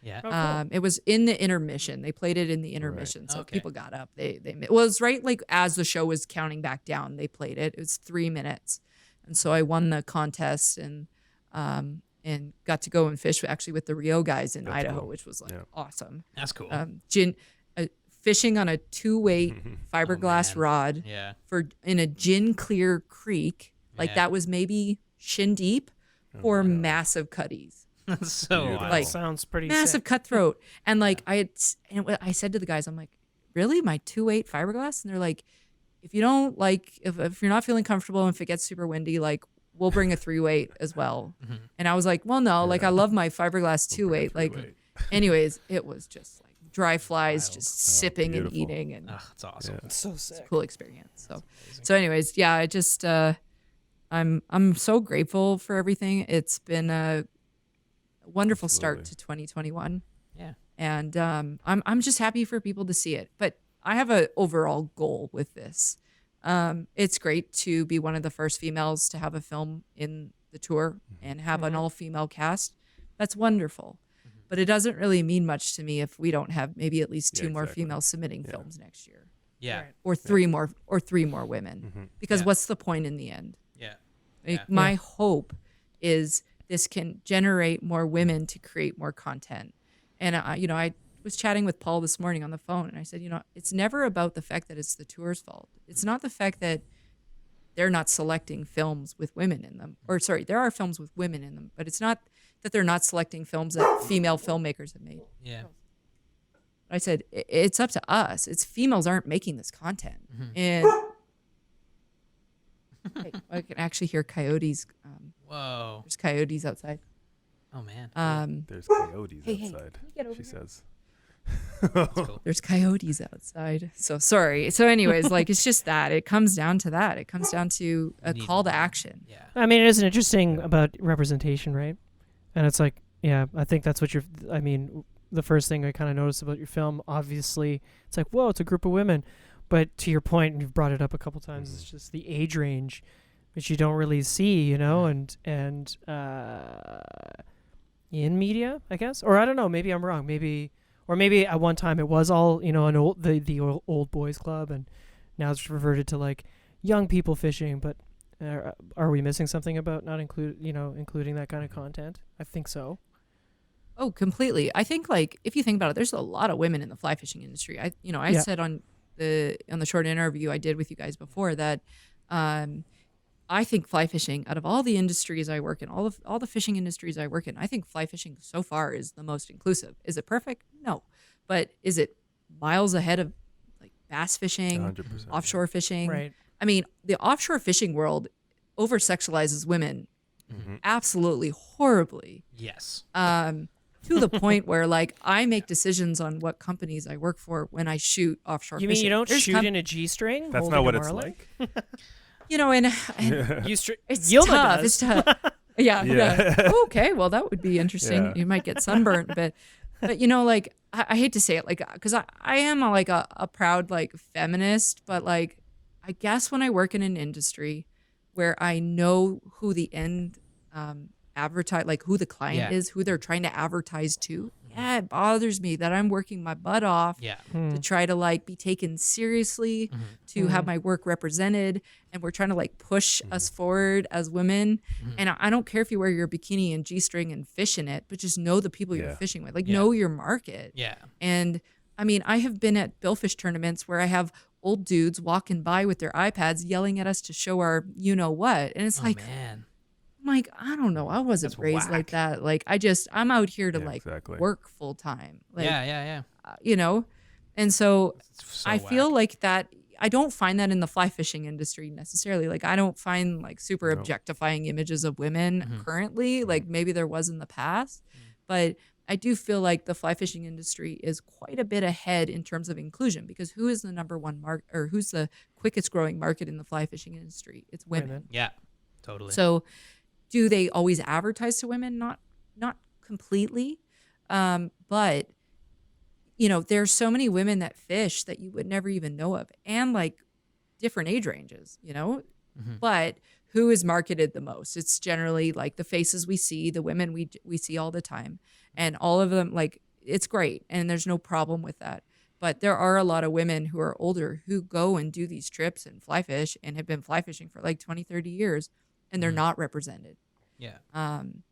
Speaker 1: Yeah.
Speaker 2: Oh, cool.
Speaker 4: It was in the intermission. They played it in the intermission. So people got up. It was right like as the show was counting back down, they played it. It was 3 minutes. And so I won the contest and got to go and fish actually with the Rio guys in Idaho, which was like awesome.
Speaker 1: That's cool.
Speaker 4: Fishing on a 2-weight fiberglass rod in a gin clear creek. Like that was maybe shin deep for massive cutties.
Speaker 1: That's so
Speaker 3: Beautiful.
Speaker 4: Like
Speaker 2: sounds pretty
Speaker 4: massive
Speaker 2: sick.
Speaker 4: cutthroat. And like I said to the guys, I'm like, really? My 2-weight fiberglass? And they're like, if you don't like, if you're not feeling comfortable and if it gets super windy, like we'll bring a 3-weight as well. And I was like, well, no, like I love my fiberglass 2-weight. Like, anyways, it was just like dry flies, just sipping and eating, and
Speaker 1: it's awesome.
Speaker 2: It's so sick.
Speaker 4: it's a cool experience. So anyways, I just I'm so grateful for everything. It's been a wonderful start to 2021.
Speaker 1: Yeah.
Speaker 4: And I'm just happy for people to see it. But I have an overall goal with this. It's great to be one of the first females to have a film in the tour and have an all-female cast. That's wonderful. But it doesn't really mean much to me if we don't have maybe at least 2 more females submitting films next year.
Speaker 1: Yeah.
Speaker 2: Right.
Speaker 4: Or 3 more women. Because what's the point in the end?
Speaker 1: Yeah.
Speaker 4: Like, my hope is this can generate more women to create more content. And I was chatting with Paul this morning on the phone, and I said, it's never about the fact that it's the tour's fault. It's not the fact that they're not selecting films with women in them. Or sorry, there are films with women in them, but it's not that they're not selecting films that female filmmakers have made.
Speaker 1: Yeah.
Speaker 4: I said, it's up to us. It's females aren't making this content. And I can actually hear coyotes.
Speaker 1: Whoa.
Speaker 4: There's coyotes outside.
Speaker 1: Oh man.
Speaker 3: There's coyotes
Speaker 4: hey,
Speaker 3: outside.
Speaker 4: can you get over
Speaker 3: She
Speaker 4: here?
Speaker 3: says.
Speaker 1: That's cool.
Speaker 4: There's coyotes outside. So sorry. So anyways, like it's just that. It comes down to that. It comes down to a call to action.
Speaker 1: Yeah.
Speaker 2: I mean, it is interesting about representation, right? And it's like, I think that's what the first thing I kind of noticed about your film, obviously, it's like, whoa, it's a group of women. But to your point, and you've brought it up a couple times, it's just the age range, which you don't really see, and in media, I guess. Or I don't know, maybe I'm wrong. Maybe at one time it was all, the old boys club, and now it's reverted to like young people fishing, but are we missing something about not including that kind of content? I think so.
Speaker 4: Oh, completely. I think like if you think about it, there's a lot of women in the fly fishing industry. I said on the short interview I did with you guys before that I think fly fishing, out of all the industries I work in, all the fishing industries I work in, I think fly fishing so far is the most inclusive. Is it perfect? No. But is it miles ahead of like bass fishing,
Speaker 3: 100%.
Speaker 4: offshore fishing?
Speaker 2: Right.
Speaker 4: I mean, the offshore fishing world over sexualizes women absolutely horribly.
Speaker 1: Yes.
Speaker 4: To the point where like I make decisions on what companies I work for when I shoot offshore
Speaker 2: You
Speaker 4: fishing.
Speaker 2: mean you don't
Speaker 4: There's
Speaker 2: shoot in a G-string?
Speaker 3: That's
Speaker 2: holding
Speaker 3: not
Speaker 2: a
Speaker 3: what it's
Speaker 2: marlin?
Speaker 3: like.
Speaker 4: And it's
Speaker 2: Yilma
Speaker 4: tough.
Speaker 2: does.
Speaker 4: It's tough. Yeah.
Speaker 3: Yeah.
Speaker 4: Okay. Well, that would be interesting.
Speaker 3: Yeah.
Speaker 4: You might get sunburned, but like I hate to say it, like because I am a proud like feminist, but like I guess when I work in an industry where I know who the end advertise, like who the client is, who they're trying to advertise to. Yeah, it bothers me that I'm working my butt off to try to like be taken seriously, to have my work represented, and we're trying to like push us forward as women. And I don't care if you wear your bikini and G-string and fish in it, but just know the people you're fishing with, like know your market.
Speaker 1: Yeah.
Speaker 4: And I mean, I have been at billfish tournaments where I have old dudes walking by with their iPads yelling at us to show our what, and it's like,
Speaker 1: man.
Speaker 4: I'm like, I don't know. I wasn't
Speaker 1: That's
Speaker 4: raised
Speaker 1: whack.
Speaker 4: like that. Like, I'm out here to work full time. Like,
Speaker 1: Yeah.
Speaker 4: And so,
Speaker 1: So
Speaker 4: I feel
Speaker 1: whack.
Speaker 4: like that. I don't find that in the fly fishing industry necessarily. Like, I don't find like super objectifying images of women currently. Like maybe there was in the past, but I do feel like the fly fishing industry is quite a bit ahead in terms of inclusion, because who is the number one market, or who's the quickest growing market in the fly fishing industry? It's women.
Speaker 1: Yeah. Totally.
Speaker 4: So do they always advertise to women? Not completely. But there's so many women that fish that you would never even know of, and like different age ranges, but who is marketed the most? It's generally like the faces we see, the women we see all the time, and all of them, like, it's great. And there's no problem with that. But there are a lot of women who are older who go and do these trips and fly fish and have been fly fishing for like 20, 30 years, and they're not represented.
Speaker 1: Yeah.
Speaker 4: And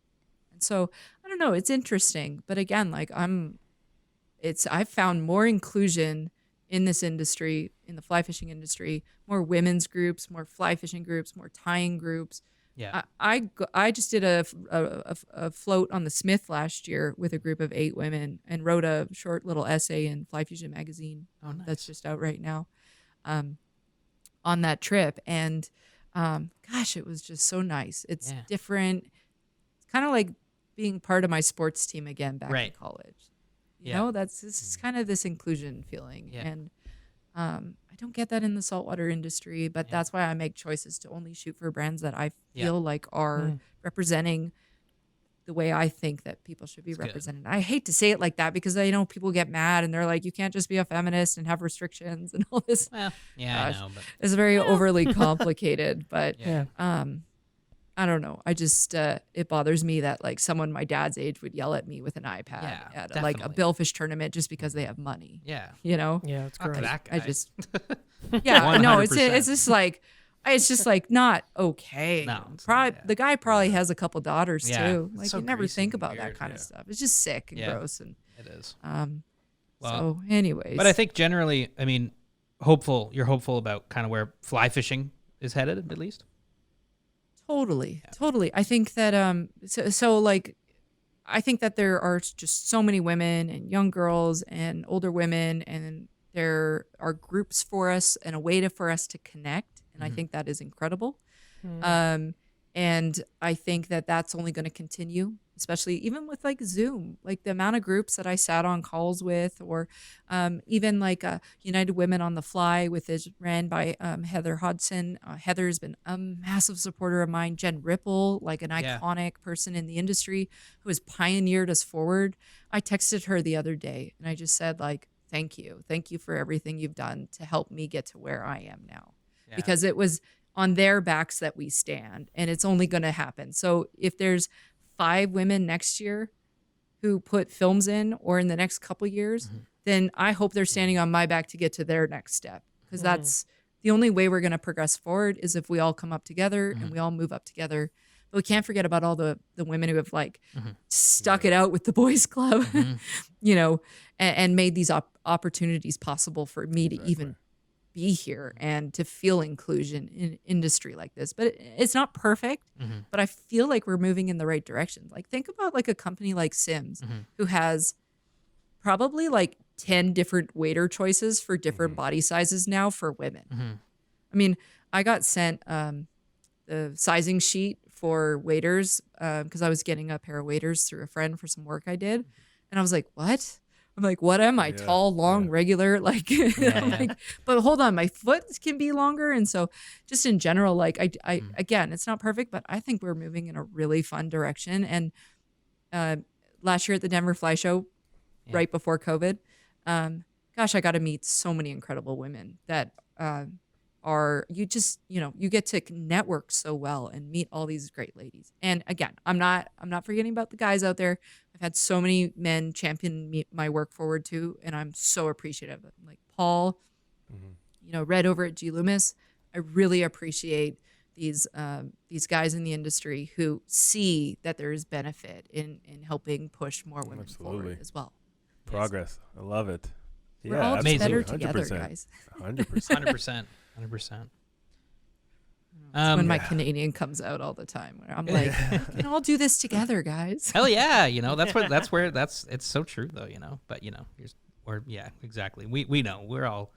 Speaker 4: so I don't know, it's interesting, but again, like I've found more inclusion in this industry, in the fly fishing industry, more women's groups, more fly fishing groups, more tying groups.
Speaker 1: Yeah.
Speaker 4: I just did a float on the Smith last year with a group of 8 women and wrote a short little essay in Fly Fusion magazine.
Speaker 1: Oh, nice.
Speaker 4: That's just out right now, on that trip. And gosh, it was just so nice. It's different. It's kind of like being part of my sports team again back in college. You know, this is kind of this inclusion feeling.
Speaker 1: Yeah.
Speaker 4: And I don't get that in the saltwater industry, but that's why I make choices to only shoot for brands that I feel like are representing the way I think that people should be represented. I hate to say it like that, because I know people get mad and they're like, you can't just be a feminist and have restrictions and all this.
Speaker 1: Well, yeah, I know. But
Speaker 4: it's very overly complicated, but
Speaker 1: Yeah.
Speaker 4: I don't know. I just it bothers me that like someone my dad's age would yell at me with an iPad at like a
Speaker 1: definitely.
Speaker 4: billfish tournament just because they have money.
Speaker 1: yeah.
Speaker 2: Yeah, it's
Speaker 1: Not to
Speaker 2: great.
Speaker 1: that guy.
Speaker 4: I just no, it's
Speaker 1: 100%.
Speaker 4: just like not okay.
Speaker 1: No, it's
Speaker 4: probably
Speaker 1: not,
Speaker 4: the guy probably has a couple daughters
Speaker 1: Yeah.
Speaker 4: too.
Speaker 1: It's
Speaker 4: Like
Speaker 1: so
Speaker 4: you never
Speaker 1: greasy
Speaker 4: think
Speaker 1: and
Speaker 4: about that
Speaker 1: weird,
Speaker 4: kind of stuff. It's just sick and gross and
Speaker 1: It is.
Speaker 4: well,
Speaker 1: Well,
Speaker 4: so anyways.
Speaker 1: But I think generally, I mean, you're hopeful about kind of where fly fishing is headed, at least.
Speaker 4: Totally. I think that so like I think that there are just so many women and young girls and older women, and there are groups for us and a way for us to connect, and I think that is incredible. And I think that that's only going to continue, especially even with like Zoom, like the amount of groups that I sat on calls with, or even like United Women on the Fly, with is ran by Heather Hodson. Heather has been a massive supporter of mine. Jen Ripple, like an iconic person in the industry who has pioneered us forward. I texted her the other day and I just said like, thank you for everything you've done to help me get to where I am now, because it was on their backs that we stand, and it's only going to happen. So if there's 5 women next year who put films in, or in the next couple years, then I hope they're standing on my back to get to their next step, because the only way we're going to progress forward is if we all come up together and we all move up together. But we can't forget about all the women who have like stuck it out with the boys club, you know, and made these opportunities possible for me to even be here and to feel inclusion in industry like this. But it's not perfect, but I feel like we're moving in the right direction. Like think about like a company like Sims who has probably like 10 different waiter choices for different body sizes now for women. I mean, I got sent the sizing sheet for waiters because I was getting a pair of waiters through a friend for some work I did. And I was like, what? I'm like, what am I? Tall, long, regular? Like, I'm like, but hold on, my foot can be longer. And so just in general, like I again, it's not perfect, but I think we're moving in a really fun direction. And last year at the Denver Fly Show, right before COVID, gosh, I got to meet so many incredible women that you get to network so well and meet all these great ladies. And again, I'm not forgetting about the guys out there. I've had so many men champion my work forward too, and I'm so appreciative. Like Paul, Red over at G Loomis. I really appreciate these guys in the industry who see that there is benefit in helping push more women forward as well.
Speaker 3: Progress. I love it.
Speaker 4: We're all just better together,
Speaker 3: 100%.
Speaker 4: guys.
Speaker 3: 100%.
Speaker 1: 100%.
Speaker 4: That's when my Canadian comes out all the time. Where I'm like, we can all do this together, guys.
Speaker 1: Hell yeah, it's so true though, But exactly. We know we're all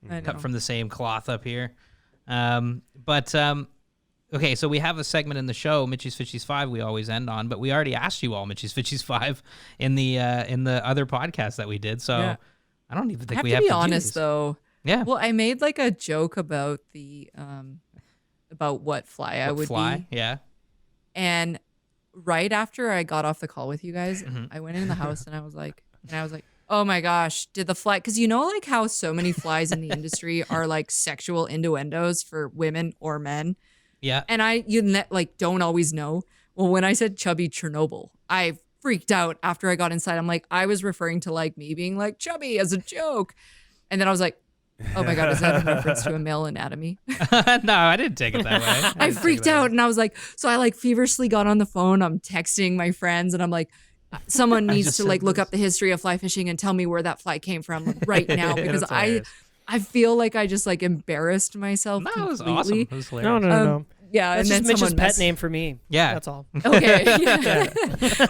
Speaker 1: cut from the same cloth up here. Okay, so we have a segment in the show, Mitchie's Fitchies 5, we always end on, but we already asked you all Mitchie's Fitchies 5 in the other podcast that we did. So I don't even think we have to
Speaker 4: be honest though.
Speaker 1: Yeah.
Speaker 4: Well, I made like a joke about the about what fly I would be.
Speaker 1: Yeah.
Speaker 4: And right after I got off the call with you guys, I went in the house and I was like, oh my gosh, did the fly? Because like how so many flies in the industry are like sexual innuendos for women or men.
Speaker 1: Yeah.
Speaker 4: And you don't always know. Well, when I said chubby Chernobyl, I freaked out after I got inside. I'm like, I was referring to like me being like chubby as a joke. And then I was like, oh my God, is that a reference to a male anatomy?
Speaker 1: No, I didn't take it that way.
Speaker 4: I freaked out and I was like, so I like feverishly got on the phone. I'm texting my friends and I'm like, someone needs to like look up the history of fly fishing and tell me where that fly came from right now because I feel like I just like embarrassed myself completely.
Speaker 1: It was awesome. It was hilarious.
Speaker 2: No.
Speaker 4: Yeah,
Speaker 2: that's
Speaker 4: and
Speaker 2: just
Speaker 4: then
Speaker 2: Mitch's pet name for me.
Speaker 1: Yeah,
Speaker 2: that's all.
Speaker 4: Okay.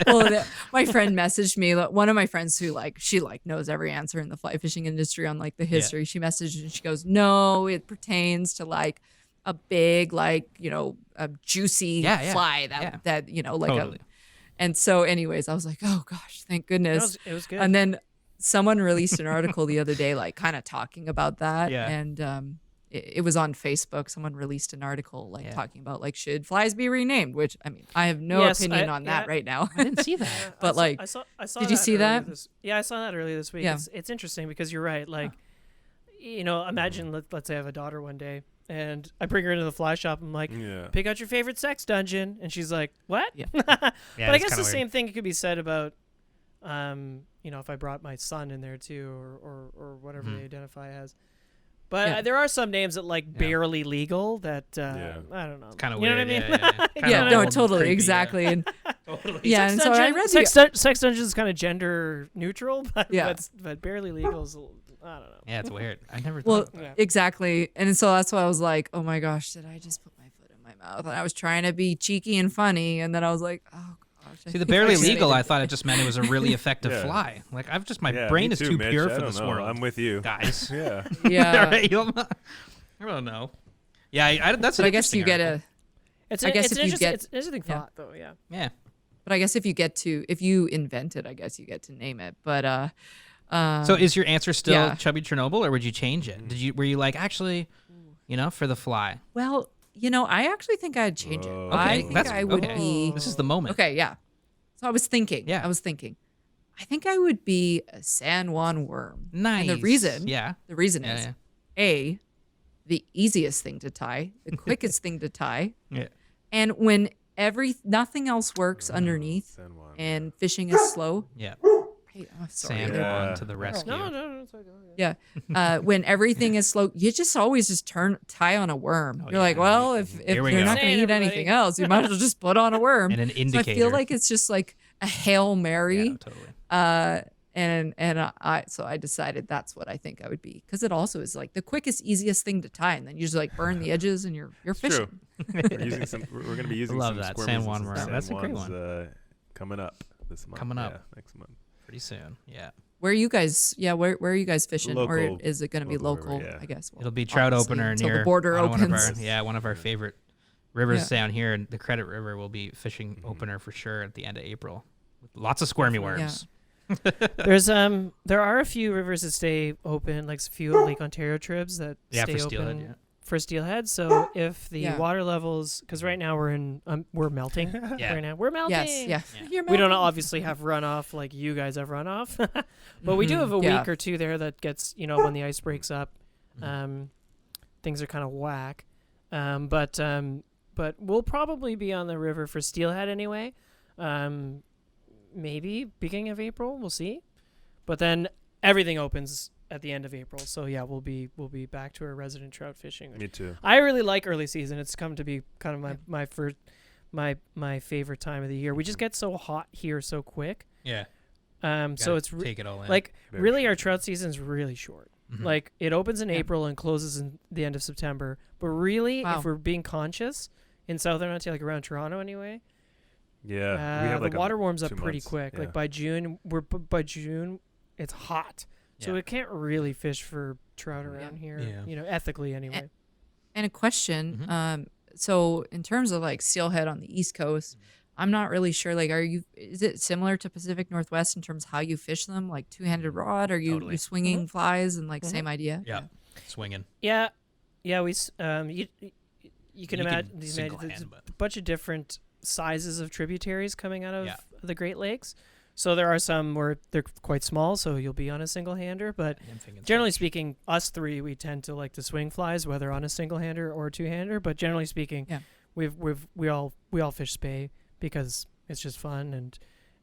Speaker 4: Well, my friend messaged me. One of my friends who she knows every answer in the fly fishing industry on like the history. Yeah. She messaged and she goes, "No, it pertains to like a big a juicy fly that
Speaker 1: totally.
Speaker 4: And so, anyways, I was like, oh gosh, thank goodness.
Speaker 2: It was good.
Speaker 4: And then someone released an article the other day, like kind of talking about that.
Speaker 1: Yeah.
Speaker 4: And it was on Facebook. Someone released an article talking about like, should flies be renamed? Which I mean, I have no opinion on that right now.
Speaker 1: I didn't see that.
Speaker 4: But
Speaker 2: I saw
Speaker 4: did you see that?
Speaker 2: I saw that earlier this week.
Speaker 4: Yeah.
Speaker 2: It's interesting because you're right. Like, imagine let's say I have a daughter one day and I bring her into the fly shop. I'm like, pick out your favorite sex dungeon, and she's like, what?
Speaker 1: Yeah.
Speaker 2: But I guess the same thing could be said about, if I brought my son in there too, or whatever they identify as. But there are some names that barely legal that I don't know.
Speaker 1: It's kind of
Speaker 2: weird.
Speaker 1: You know
Speaker 2: what I mean?
Speaker 4: Yeah, no, totally, creepy, exactly. And
Speaker 2: totally.
Speaker 4: Yeah, and so I read
Speaker 2: Sex Dungeon is kind of gender neutral, but barely legal is, I don't know.
Speaker 1: Yeah, it's weird. I never thought of that.
Speaker 4: Exactly. And so that's why I was like, oh my gosh, did I just put my foot in my mouth? And I was trying to be cheeky and funny, and then I was like, oh gosh.
Speaker 1: See, the barely legal, I thought it just meant it was a really effective fly. Like, my brain is too
Speaker 3: Mitch.
Speaker 1: pure
Speaker 3: I
Speaker 1: for
Speaker 3: don't
Speaker 1: this
Speaker 3: know.
Speaker 1: world.
Speaker 3: I'm with you.
Speaker 1: Guys.
Speaker 3: Yeah.
Speaker 4: Yeah.
Speaker 1: I don't know. Yeah, that's an
Speaker 4: I guess you get
Speaker 1: article.
Speaker 2: It's an interesting thought, though, yeah.
Speaker 1: Yeah.
Speaker 4: But I guess if you invent it, I guess you get to name it. But
Speaker 1: so is your answer still Chubby Chernobyl, or would you change it? Were you like, actually, for the fly?
Speaker 4: Well, I actually think I'd change it.
Speaker 1: Okay.
Speaker 4: I think I would be.
Speaker 1: This is the moment.
Speaker 4: Okay, yeah. So I was thinking.
Speaker 1: Yeah.
Speaker 4: I think I would be a San Juan worm.
Speaker 1: Nice.
Speaker 4: And the reason is A, the easiest thing to tie, the quickest thing to tie.
Speaker 1: Yeah.
Speaker 4: And when nothing else works underneath and fishing is slow,
Speaker 1: yeah.
Speaker 4: I Sorry.
Speaker 1: San Juan to the rescue.
Speaker 2: No. It's okay.
Speaker 4: Yeah. When everything is slow, you just always just tie on a worm.
Speaker 1: Oh,
Speaker 4: You're like,
Speaker 1: yeah.
Speaker 4: well, if
Speaker 1: Here we
Speaker 4: they're
Speaker 1: go.
Speaker 4: not going to
Speaker 2: Hey,
Speaker 4: eat anything else, you might as well just put on a worm.
Speaker 1: And an
Speaker 4: So I
Speaker 1: indicator.
Speaker 4: feel like it's just like a Hail Mary.
Speaker 1: Yeah, totally.
Speaker 4: So I decided that's what I think I would be, because it also is like the quickest, easiest thing to tie, and then you just like burn the edges and you're fishing.
Speaker 3: We're going to be using
Speaker 1: Love
Speaker 3: some
Speaker 1: that.
Speaker 3: squirmies
Speaker 1: San
Speaker 3: and
Speaker 1: Juan
Speaker 3: some
Speaker 1: worm.
Speaker 3: San
Speaker 1: That's a great
Speaker 3: Juans,
Speaker 1: one.
Speaker 3: coming up this month.
Speaker 1: Coming up.
Speaker 3: Yeah, next month.
Speaker 1: Pretty soon. Yeah.
Speaker 4: Where are you guys? Yeah, where are you guys fishing, or
Speaker 3: Local-
Speaker 4: is it going to be
Speaker 3: local
Speaker 4: local?
Speaker 3: river, yeah.
Speaker 4: I guess
Speaker 1: It'll be trout
Speaker 4: obviously,
Speaker 1: opener
Speaker 4: until
Speaker 1: near
Speaker 4: the border
Speaker 1: on
Speaker 4: opens.
Speaker 1: one of our favorite rivers down here, and the Credit River will be fishing opener for sure at the end of April. With lots of squirmy worms.
Speaker 2: There are a few rivers that stay open, like a few Lake Ontario tribs that
Speaker 1: Yeah,
Speaker 2: stay
Speaker 1: for
Speaker 2: open
Speaker 1: steelhead.
Speaker 2: for steelhead. So if the
Speaker 4: Yeah.
Speaker 2: water levels, because right now we're melting.
Speaker 1: Yeah.
Speaker 2: Right now we're melting.
Speaker 4: Yes, yeah.
Speaker 1: Yeah.
Speaker 4: You're
Speaker 2: We don't
Speaker 4: melting.
Speaker 2: obviously have runoff like you guys have runoff, but we do have a
Speaker 4: Yeah.
Speaker 2: week or two there that gets, when the ice breaks up, things are kind of whack. But we'll probably be on the river for steelhead anyway. Maybe beginning of April, we'll see. But then everything opens at the end of April, so yeah, we'll be back to our resident trout fishing.
Speaker 3: Me too.
Speaker 2: I really like early season. It's come to be kind of my favorite time of the year. We just get so hot here so quick.
Speaker 1: Yeah.
Speaker 2: So it's
Speaker 1: take it all in.
Speaker 2: like
Speaker 3: Very
Speaker 2: really
Speaker 3: short.
Speaker 2: our trout season's really short.
Speaker 1: Mhm.
Speaker 2: Like it opens in
Speaker 4: Yeah.
Speaker 2: April and closes in the end of September. But really,
Speaker 4: Wow.
Speaker 2: if we're being conscious in Southern Ontario, like around Toronto anyway,
Speaker 3: Yeah, we have like
Speaker 2: the water warms up
Speaker 3: 2
Speaker 2: pretty
Speaker 3: months,
Speaker 2: quick.
Speaker 3: yeah.
Speaker 2: Like by June, it's hot, so
Speaker 1: Yeah.
Speaker 2: we can't really fish for trout around here.
Speaker 1: Yeah.
Speaker 2: Ethically anyway.
Speaker 4: And a question.
Speaker 1: Mhm.
Speaker 4: So in terms of like steelhead on the East Coast, I'm not really sure. Like, is it similar to Pacific Northwest in terms of how you fish them? Like two-handed rod? Are you
Speaker 1: Totally.
Speaker 4: you swinging flies and like same idea?
Speaker 1: Yeah. Swinging.
Speaker 2: Yeah, you can imagine
Speaker 1: single
Speaker 2: there's
Speaker 1: hand, but
Speaker 2: a bunch of different sizes of tributaries coming out of
Speaker 1: Yeah.
Speaker 2: the Great Lakes. So there are some where they're quite small, so you'll be on a single hander. But
Speaker 1: nymphing and
Speaker 2: generally
Speaker 1: such.
Speaker 2: speaking, us three, we tend to like to swing flies, whether on a single hander or a two hander. But generally speaking,
Speaker 4: Yeah.
Speaker 2: we all fish spay because it's just fun,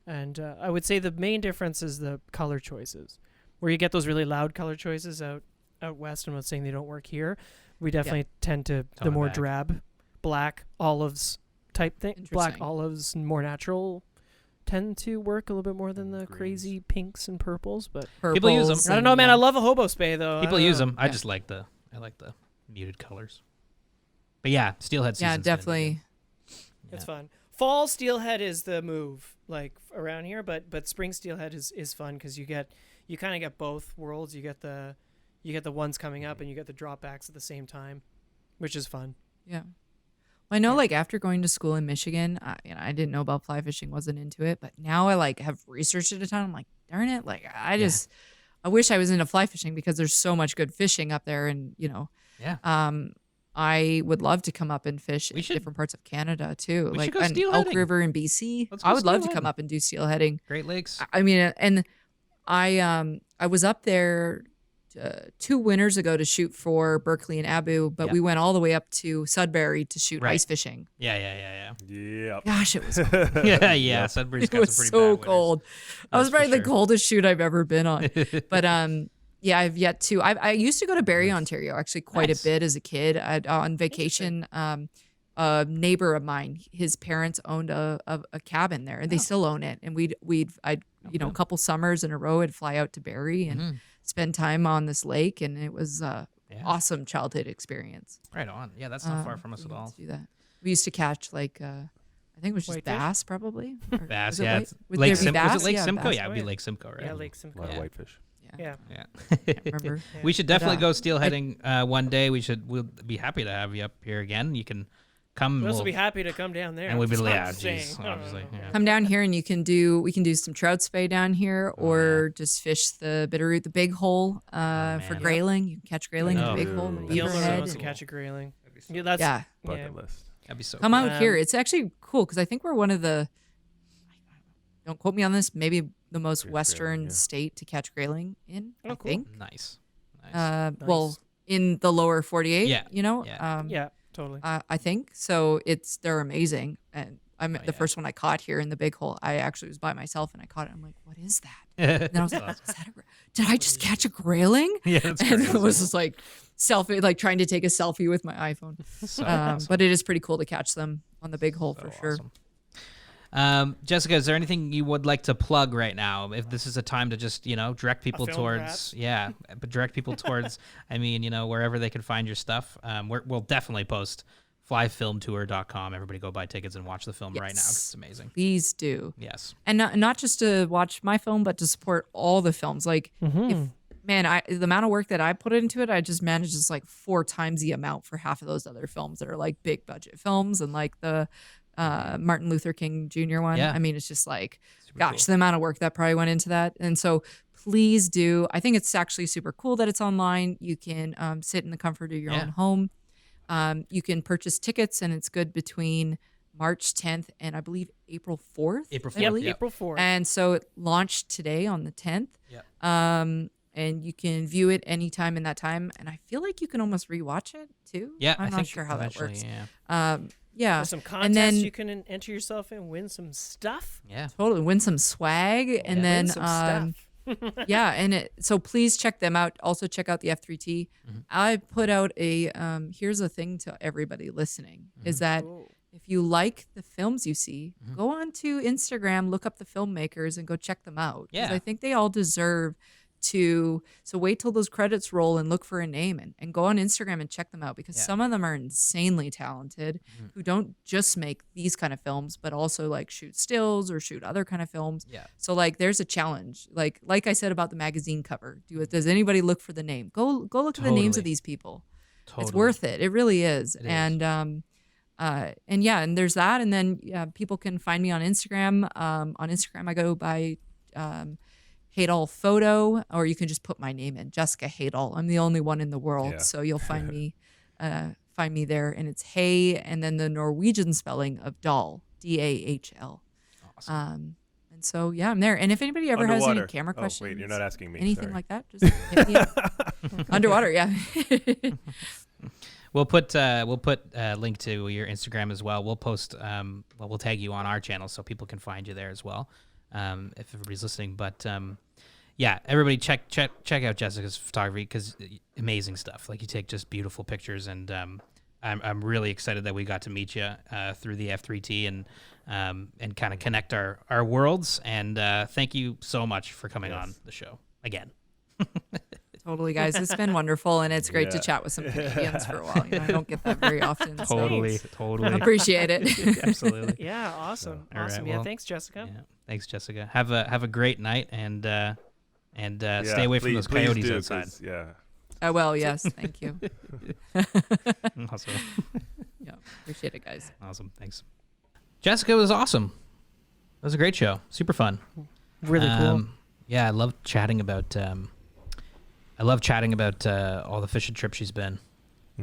Speaker 2: and I would say the main difference is the color choices, where you get those really loud color choices out west. I'm not saying they don't work here. We definitely tend to the
Speaker 1: Tone it
Speaker 2: more
Speaker 1: back.
Speaker 2: drab, black olives type thing. Black
Speaker 4: Interesting.
Speaker 2: olives, more natural, tend to work a little bit more than the
Speaker 3: Greens.
Speaker 2: crazy pinks and purples. But
Speaker 1: People use 'em.
Speaker 4: Purples
Speaker 2: I don't
Speaker 4: and,
Speaker 2: know, man.
Speaker 4: yeah.
Speaker 2: I love a hobo spay though.
Speaker 1: People
Speaker 2: I don't
Speaker 1: use
Speaker 2: know.
Speaker 1: them. I
Speaker 4: Yeah.
Speaker 1: just like the muted colors. But yeah, steelhead season.
Speaker 4: Yeah, definitely.
Speaker 2: It's fun. Fall steelhead is the move, like around here. But spring steelhead is fun because you kind of get both worlds. You get the ones coming up and you get the dropbacks at the same time, which is fun.
Speaker 4: Yeah. Well, I know, like after going to school in Michigan, I didn't know about fly fishing, wasn't into it, but now I like have researched it a ton. I'm like, darn it, like I wish I was into fly fishing because there's so much good fishing up there, and
Speaker 1: Yeah.
Speaker 4: I would love to come up and fish
Speaker 1: We
Speaker 4: in
Speaker 1: should-
Speaker 4: different parts of Canada too,
Speaker 1: we
Speaker 4: like
Speaker 1: should go
Speaker 4: on Elk
Speaker 1: steelheading.
Speaker 4: River in BC.
Speaker 1: Let's go
Speaker 4: I would love to come
Speaker 1: steelheading.
Speaker 4: up and do steelheading.
Speaker 1: Great Lakes.
Speaker 4: I mean, and I was up there 2 winters ago to shoot for Berkeley and Abu, but
Speaker 1: Yeah.
Speaker 4: we went all the way up to Sudbury to shoot
Speaker 1: Right.
Speaker 4: ice fishing.
Speaker 1: Yeah.
Speaker 3: Yep.
Speaker 4: Gosh, it was
Speaker 1: Yeah. Sudbury's
Speaker 4: it
Speaker 1: got
Speaker 4: was
Speaker 1: some pretty
Speaker 4: so
Speaker 1: bad winters.
Speaker 4: cold. That was
Speaker 1: That's for
Speaker 4: probably the
Speaker 1: sure.
Speaker 4: coldest shoot I've ever been on. But yeah, I've yet to. I used to go to Barrie, Ontario, actually quite
Speaker 1: Nice.
Speaker 4: a bit as a kid. On vacation. A neighbor of mine, his parents owned a cabin there, and they still own it. And I'd a couple summers in a row, I'd fly out to Barrie and
Speaker 1: Mhm.
Speaker 4: spend time on this lake, and it was
Speaker 1: Yeah.
Speaker 4: awesome childhood experience.
Speaker 1: Right on. Yeah, that's not far from us
Speaker 4: We
Speaker 1: at
Speaker 4: got
Speaker 1: all.
Speaker 4: to do that. We used to catch I think it was just
Speaker 2: Whitefish?
Speaker 4: bass, probably. Or
Speaker 1: Bass,
Speaker 4: was it
Speaker 1: yeah.
Speaker 4: white?
Speaker 1: It's
Speaker 4: Would
Speaker 1: Lake
Speaker 4: there be
Speaker 1: Simcoe. Was
Speaker 4: bass?
Speaker 1: it Lake
Speaker 4: Yeah,
Speaker 1: Simcoe?
Speaker 4: bass.
Speaker 1: Yeah, it'd be
Speaker 2: Oh, yeah.
Speaker 1: Lake Simcoe, right?
Speaker 2: Yeah, Lake
Speaker 3: A lot
Speaker 2: Simcoe.
Speaker 3: of
Speaker 1: Yeah.
Speaker 3: whitefish.
Speaker 2: Yeah.
Speaker 1: Yeah.
Speaker 4: Can't remember.
Speaker 1: We should
Speaker 4: But,
Speaker 1: definitely go steelheading one day. We'll be happy to have you up here again. You can come.
Speaker 2: We'll also be happy to come down there.
Speaker 1: and we'll be
Speaker 2: That's what
Speaker 1: yeah,
Speaker 2: I'm saying.
Speaker 1: geez, obviously. Yeah.
Speaker 4: Come down here and we can do some trout spay down here, or just fish the Bitterroot, the big hole for
Speaker 1: man.
Speaker 4: grailing. You can catch grailing in
Speaker 1: Oh.
Speaker 4: the big hole,
Speaker 3: Ooh,
Speaker 4: the
Speaker 2: Gilbert
Speaker 3: Beaverhead.
Speaker 2: wants to
Speaker 4: beaverhead.
Speaker 2: catch a grayling. Yeah,
Speaker 3: Yeah.
Speaker 2: that's
Speaker 4: Yeah,
Speaker 3: Bucket list.
Speaker 1: That'd be so
Speaker 4: come
Speaker 1: cool.
Speaker 4: out here.
Speaker 2: Um,
Speaker 4: It's actually cool because I think we're one of the. Don't quote me on this. Maybe the most
Speaker 3: Grayling,
Speaker 4: western
Speaker 3: yeah.
Speaker 4: state to catch grailing in.
Speaker 2: Oh,
Speaker 4: I
Speaker 2: cool.
Speaker 4: think.
Speaker 1: Nice.
Speaker 4: Well,
Speaker 2: Nice.
Speaker 4: in the lower 48.
Speaker 1: Yeah,
Speaker 4: You know.
Speaker 1: yeah.
Speaker 2: Yeah, totally.
Speaker 4: I think so. They're amazing, and The first one I caught here in the Big Hole, I actually was by myself and I caught it. I'm like, what is that? And then I was like, did I just catch a grayling?
Speaker 1: Yeah, that's
Speaker 4: and
Speaker 1: crazy.
Speaker 4: it was just like selfie, like trying to take a selfie with my iPhone.
Speaker 1: So awesome.
Speaker 4: But it is pretty cool to catch them on the Big Hole for sure.
Speaker 1: Awesome. Jessica, is there anything you would like to plug right now? If this is a time to just, direct people towards, direct people towards, wherever they can find your stuff. We'll definitely post flyfilmtour.com. Everybody go buy tickets and watch the film right now. 'Cause it's amazing.
Speaker 4: Please do.
Speaker 1: Yes.
Speaker 4: And not just to watch my film, but to support all the films. Like, the amount of work that I put into it, I just managed just like 4 times the amount for half of those other films that are like big budget films, and like the Martin Luther King Jr. one.
Speaker 1: Yeah.
Speaker 4: I mean, it's just like,
Speaker 1: Super
Speaker 4: gosh,
Speaker 1: cool.
Speaker 4: the amount of work that probably went into that. And so please do. I think it's actually super cool that it's online. You can sit in the comfort of your own home. You can purchase tickets, and it's good between March 10th and I believe April 4th.
Speaker 1: April
Speaker 4: I
Speaker 1: 4th.
Speaker 4: believe.
Speaker 1: Yep.
Speaker 2: April 4th.
Speaker 4: And so it launched today on the 10th.
Speaker 1: Yep.
Speaker 4: And you can view it anytime in that time. And I feel like you can almost rewatch it too.
Speaker 1: Yeah,
Speaker 4: I'm
Speaker 1: I
Speaker 4: not
Speaker 1: think
Speaker 4: sure how that works.
Speaker 1: Yeah.
Speaker 4: Yeah.
Speaker 2: There's some contests
Speaker 4: and then
Speaker 2: you can enter yourself in, win some stuff.
Speaker 1: Yeah.
Speaker 4: totally win some swag, and
Speaker 2: Win
Speaker 4: then
Speaker 2: some stuff.
Speaker 4: yeah, and so please check them out. Also check out the F3T. I put out a here's a thing to everybody listening is that if you like the films you see, go on to Instagram, look up the filmmakers, and go check them out. Because
Speaker 1: Yeah.
Speaker 4: I think they all deserve to. So wait till those credits roll and look for a name, and go on Instagram and check them out, because some of them are insanely talented who don't just make these kind of films, but also like shoot stills or shoot other kind of films.
Speaker 1: Yeah.
Speaker 4: So like there's a challenge. Like I said about the magazine cover. Does anybody look for the name? Go look at the names of
Speaker 1: Totally.
Speaker 4: these people.
Speaker 1: Totally.
Speaker 4: It's worth it. It really is.
Speaker 1: It is.
Speaker 4: And and there's that. And then people can find me on Instagram. On Instagram I go by Haydal Photo, or you can just put my name in, Jessica Haydal. I'm the only one in the world,
Speaker 3: Yeah.
Speaker 4: so you'll find me there. And it's Hay, and then the Norwegian spelling of Dahl, Dahl.
Speaker 1: Awesome.
Speaker 4: And so I'm there. And if anybody ever has any
Speaker 3: Underwater.
Speaker 4: camera
Speaker 3: Oh,
Speaker 4: questions,
Speaker 3: wait, you're not asking me.
Speaker 4: anything
Speaker 3: Sorry.
Speaker 4: like that, just hit me up. Underwater, yeah.
Speaker 1: We'll put a link to your Instagram as well. We'll post we'll tag you on our channel so people can find you there as well. If everybody's listening, but everybody check out Jessica's photography, because amazing stuff. Like, you take just beautiful pictures, and I'm really excited that we got to meet you through the F3T and kind of connect our worlds. And thank you so much for coming on the show again.
Speaker 4: Totally, guys. It's been wonderful, and it's great to chat with some Canadians for a while. I don't get that very often.
Speaker 1: Totally.
Speaker 4: Appreciate it.
Speaker 1: Absolutely.
Speaker 2: Yeah, awesome.
Speaker 1: all right,
Speaker 2: Awesome.
Speaker 1: well,
Speaker 2: Thanks, Jessica.
Speaker 1: Yeah. Thanks, Jessica. Have a great night, and
Speaker 3: Yeah,
Speaker 1: stay away from those
Speaker 3: please
Speaker 1: coyotes
Speaker 3: do,
Speaker 1: outside.
Speaker 3: 'cause, Yeah.
Speaker 4: Well, yes. Thank you.
Speaker 1: Awesome.
Speaker 4: Yeah, appreciate it, guys.
Speaker 1: Awesome. Thanks. Jessica was awesome. It was a great show. Super fun.
Speaker 2: Really cool.
Speaker 1: Yeah, I love chatting about all the fishing trips she's been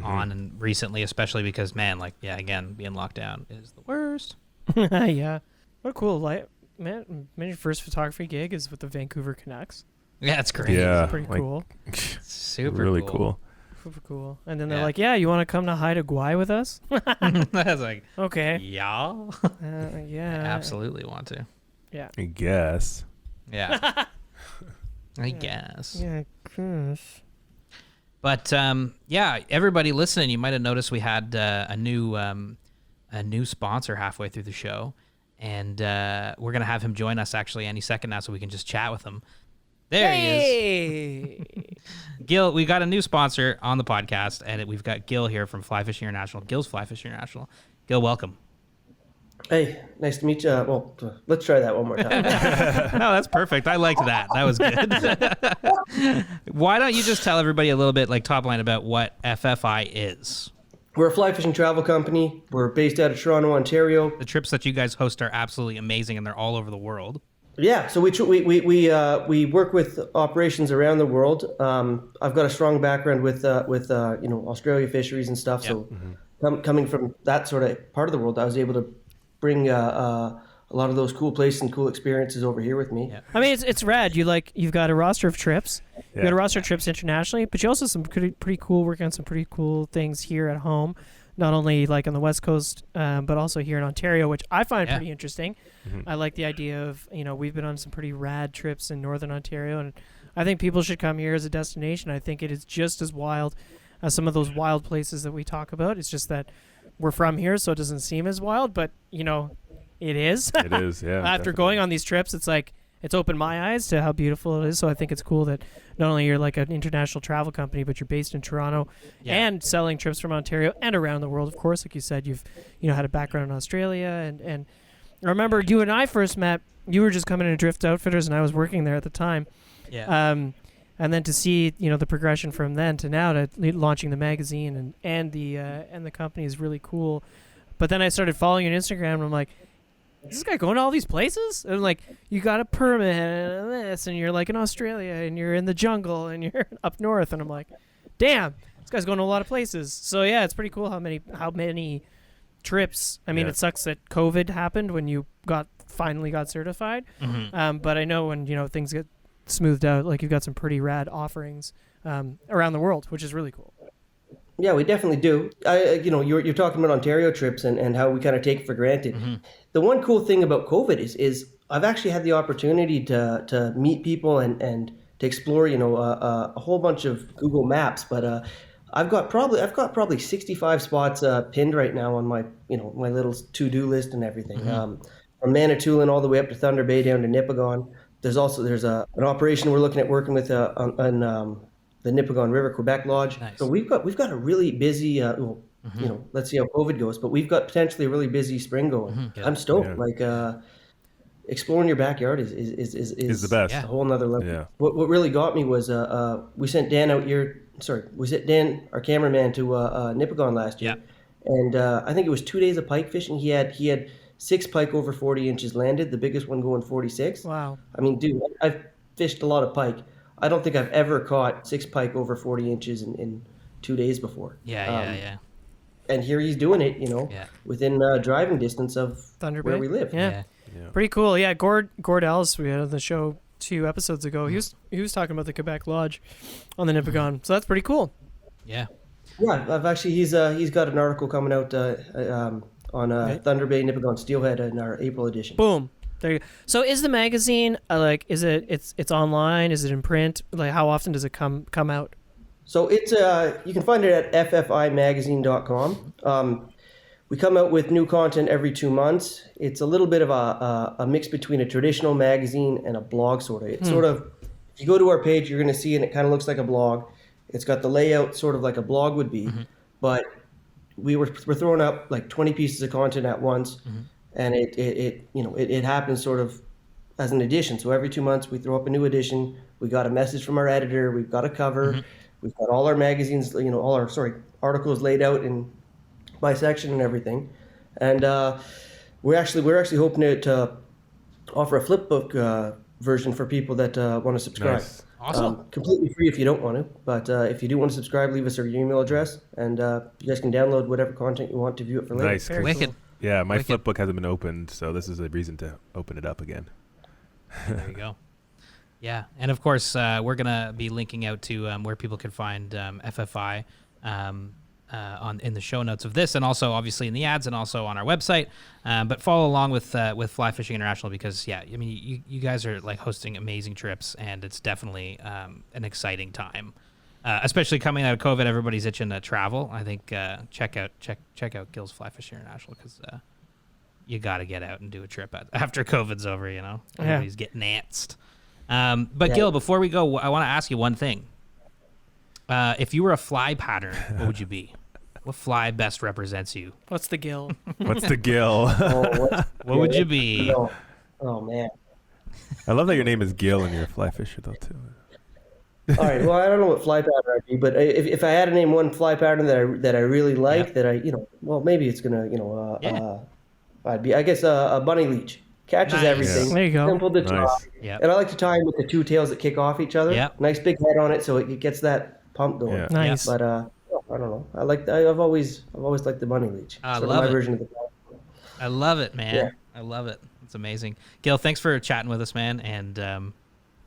Speaker 1: on, and recently, especially because, man, again, being locked down is the worst.
Speaker 2: Yeah. What a cool light. Man, your first photography gig is with the Vancouver Canucks.
Speaker 1: Yeah, it's great.
Speaker 3: Yeah.
Speaker 2: Pretty cool.
Speaker 1: Super
Speaker 3: really cool.
Speaker 2: Super cool. And then they're
Speaker 1: Yeah.
Speaker 2: like, yeah, you want to come to Haydal with us?
Speaker 1: I was like,
Speaker 2: Okay.
Speaker 1: yeah,
Speaker 2: Yeah.
Speaker 1: I absolutely want to.
Speaker 2: Yeah.
Speaker 3: I guess.
Speaker 1: Yeah. I guess.
Speaker 2: Yeah, gosh.
Speaker 1: But everybody listening, you might have noticed we had a new sponsor halfway through the show, and we're gonna have him join us actually any second now, so we can just chat with him. There he
Speaker 2: is.
Speaker 1: Gil. We got a new sponsor on the podcast, and we've got Gil here from Fly Fishing International. Gil's Fly Fishing International. Gil, welcome.
Speaker 5: Hey, nice to meet you. Well, let's try that one more time.
Speaker 1: No, that's perfect. I liked that. That was good. Why don't you just tell everybody a little bit, like, top line about what FFI is?
Speaker 5: We're a fly fishing travel company. We're based out of Toronto, Ontario.
Speaker 1: The trips that you guys host are absolutely amazing, and they're all over the world.
Speaker 5: Yeah, so we work with operations around the world. I've got a strong background with Australia fisheries and stuff.
Speaker 1: Yep.
Speaker 5: So coming from that sort of part of the world, I was able to bring a lot of those cool places and cool experiences over here with me.
Speaker 1: Yeah.
Speaker 2: I mean, it's rad. You've got a roster of trips.
Speaker 3: Yeah.
Speaker 2: You got a roster of trips internationally, but you also have some pretty cool, working on some pretty cool things here at home. not only like on the West Coast, but also here in Ontario, which I find pretty interesting. I like the idea of, we've been on some pretty rad trips in Northern Ontario, and I think people should come here as a destination. I think it is just as wild as some of those wild places that we talk about. It's just that we're from here, so it doesn't seem as wild, but, it is.
Speaker 3: It is, yeah.
Speaker 2: After going on these trips, it's like, it's opened my eyes to how beautiful it is. So I think it's cool that not only you're like an international travel company, but you're based in Toronto and selling trips from Ontario and around the world. Of course, like you said, you've had a background in Australia, and I remember you and I first met. You were just coming into Drift Outfitters, and I was working there at the time.
Speaker 1: Yeah.
Speaker 2: And then to see the progression from then to now to launching the magazine and the company is really cool. But then I started following you on Instagram, and I'm like, is this guy going to all these places? And like, you got a permit and this, and you're like in Australia, and you're in the jungle, and you're up north, and I'm like, damn, this guy's going to a lot of places. So yeah, it's pretty cool how many trips. I mean, it sucks that COVID happened when you finally got certified. But I know when things get smoothed out, like you've got some pretty rad offerings around the world, which is really cool.
Speaker 5: Yeah, we definitely do. You're talking about Ontario trips and how we kind of take it for granted. The one cool thing about COVID is I've actually had the opportunity to meet people and to explore, a whole bunch of Google Maps. But I've got probably 65 spots pinned right now on my my little to-do list and everything. From Manitoulin all the way up to Thunder Bay down to Nipigon. There's an operation we're looking at working with on the Nipigon River, Quebec Lodge.
Speaker 1: Nice.
Speaker 5: So we've got a really busy, let's see how COVID goes, but we've got potentially a really busy spring going. I'm stoked. Exploring your backyard is
Speaker 3: the best.
Speaker 5: a whole nother level.
Speaker 3: Yeah.
Speaker 5: What really got me was we sent Dan out here. We sent Dan, our cameraman, to Nipigon last year, and I think it was 2 days of pike fishing. He had 6 pike over 40 inches landed, the biggest one going 46.
Speaker 2: Wow.
Speaker 5: I mean, dude, I've fished a lot of pike. I don't think I've ever caught 6 pike over 40 inches in 2 days before.
Speaker 1: Yeah.
Speaker 5: And here he's doing it, within driving distance of
Speaker 2: Thunder
Speaker 5: where
Speaker 2: Bay?
Speaker 5: we live.
Speaker 2: Yeah. Pretty cool. Yeah, Gord Ellis, we had on the show 2 episodes ago. He was talking about the Quebec Lodge on the Nipigon, so that's pretty cool.
Speaker 1: Yeah.
Speaker 5: Yeah, I've actually he's got an article coming out on Thunder Bay Nipigon Steelhead in our April edition.
Speaker 2: Boom. There you go. So is the magazine it's online? Is it in print? Like, how often does it come out?
Speaker 5: So it's you can find it at ffimagazine.com. We come out with new content every 2 months. It's a little bit of a mix between a traditional magazine and a blog sort of. It's sort of, if you go to our page, you're going to see, and it kind of looks like a blog. It's got the layout sort of like a blog would be, but we're throwing up like 20 pieces of content at once, and it happens sort of as an edition. So every 2 months we throw up a new edition. We got a message from our editor. We've got a cover. We've got all our magazines, all our articles laid out in by section and everything, and we're actually hoping to offer a flipbook version for people that want to subscribe.
Speaker 3: Nice.
Speaker 1: Awesome.
Speaker 5: Completely free if you don't want to, but if you do want to subscribe, leave us your email address, and you guys can download whatever content you want to view it for later.
Speaker 3: Nice.
Speaker 1: Wicked.
Speaker 3: Yeah, my flipbook hasn't been opened, so this is a reason to open it up again.
Speaker 1: There you go. Yeah, and of course, we're gonna be linking out to where people can find FFI in the show notes of this, and also obviously in the ads, and also on our website. But follow along with Fly Fishing International, because you guys are like hosting amazing trips, and it's definitely an exciting time, especially coming out of COVID. Everybody's itching to travel. I think check out Gil's Fly Fishing International, because you got to get out and do a trip after COVID's over. Everybody's getting antsed. But Gil, before we go, I want to ask you one thing. If you were a fly pattern, what would you be? What fly best represents you?
Speaker 2: What's the gill?
Speaker 3: What's the gill?
Speaker 1: What would you be?
Speaker 5: Oh man.
Speaker 3: I love that your name is Gil and you're a fly fisher though too.
Speaker 5: All right. Well, I don't know what fly pattern I'd be, but if I had to name one fly pattern that I really like, maybe it's gonna I'd be, I guess, a bunny leech. Catches everything.
Speaker 2: Yeah. There you go.
Speaker 5: Simple to draw.
Speaker 1: Yep.
Speaker 5: And I like to tie them with the 2 tails that kick off each other.
Speaker 1: Yep.
Speaker 5: Nice big head on it, so it gets that pump going.
Speaker 3: Yeah.
Speaker 2: Nice.
Speaker 5: But I don't know. I've always liked the bunny leech.
Speaker 1: I
Speaker 5: sort
Speaker 1: love
Speaker 5: of my
Speaker 1: it.
Speaker 5: version of the
Speaker 1: I love it, man.
Speaker 5: Yeah.
Speaker 1: I love it. It's amazing. Gil, thanks for chatting with us, man. And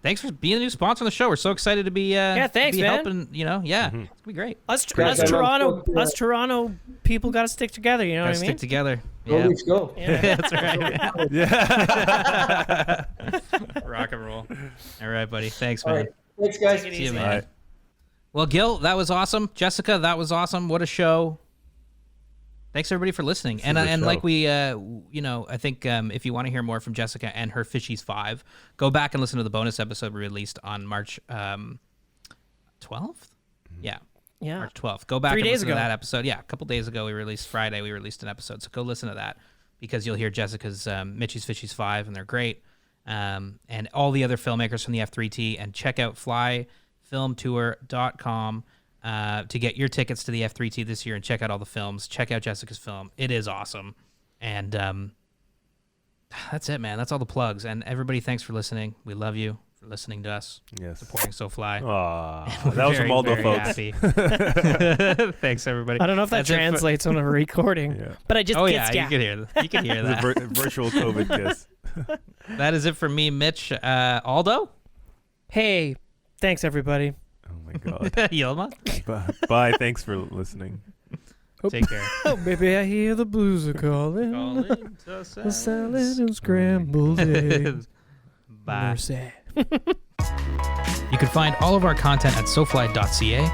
Speaker 1: thanks for being a new sponsor on the show. We're so excited to be
Speaker 2: thanks,
Speaker 1: to be
Speaker 2: man.
Speaker 1: helping. It's gonna be great.
Speaker 2: Us
Speaker 5: Guys,
Speaker 2: Toronto people got to stick together. You know
Speaker 1: Gotta
Speaker 2: what I mean?
Speaker 1: stick together.
Speaker 5: Go
Speaker 1: Yeah,
Speaker 5: Leafs, go.
Speaker 1: that's right.
Speaker 3: Yeah.
Speaker 1: Rock and roll. All right, buddy. Thanks,
Speaker 5: All
Speaker 1: man.
Speaker 5: right. Thanks, guys.
Speaker 1: See you,
Speaker 3: All
Speaker 1: man.
Speaker 3: right.
Speaker 1: Well, Gil, that was awesome. Jessica, that was awesome. What a show. Thanks everybody for listening. And
Speaker 3: Super show.
Speaker 1: like we, I think if you want to hear more from Jessica and her Fishies 5, go back and listen to the bonus episode we released on March 12th. Yeah.
Speaker 2: Yeah.
Speaker 1: March 12th. Go back
Speaker 2: 3
Speaker 1: and
Speaker 2: days
Speaker 1: listen to
Speaker 2: ago.
Speaker 1: that episode. Yeah, a couple days ago Friday we released an episode. So go listen to that because you'll hear Jessica's Mitchie's Fishies 5 and they're great. And all the other filmmakers from the F3T, and check out flyfilmtour.com to get your tickets to the F3T this year and check out all the films. Check out Jessica's film. It is awesome. And that's it, man. That's all the plugs. And everybody, thanks for listening. We love you for listening to us,
Speaker 3: Yes.
Speaker 1: supporting SoFly.
Speaker 3: Aw,
Speaker 1: We're
Speaker 3: that was from
Speaker 1: very,
Speaker 3: Aldo,
Speaker 1: very
Speaker 3: folks.
Speaker 1: happy. Thanks, everybody.
Speaker 2: I don't know if that
Speaker 1: That's it for-
Speaker 2: translates on a recording,
Speaker 3: Yeah.
Speaker 2: but I just
Speaker 1: Oh,
Speaker 2: get
Speaker 1: yeah, you can hear that. You can hear
Speaker 3: It was
Speaker 1: that.
Speaker 3: a virtual COVID kiss.
Speaker 1: That is it for me, Mitch. Aldo?
Speaker 2: Hey, thanks everybody.
Speaker 3: Oh my God.
Speaker 1: Yilma?
Speaker 3: Bye. Thanks for listening.
Speaker 1: Take care.
Speaker 2: Oh, baby, I hear the blues are calling. The salad and scrambled eggs.
Speaker 1: Bye.
Speaker 2: Mercy.
Speaker 1: You can find all of our content at sofly.ca.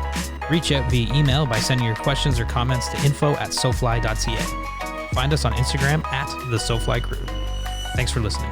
Speaker 1: Reach out via email by sending your questions or comments to info@sofly.ca. Find us on Instagram @the SoFly Crew. Thanks for listening.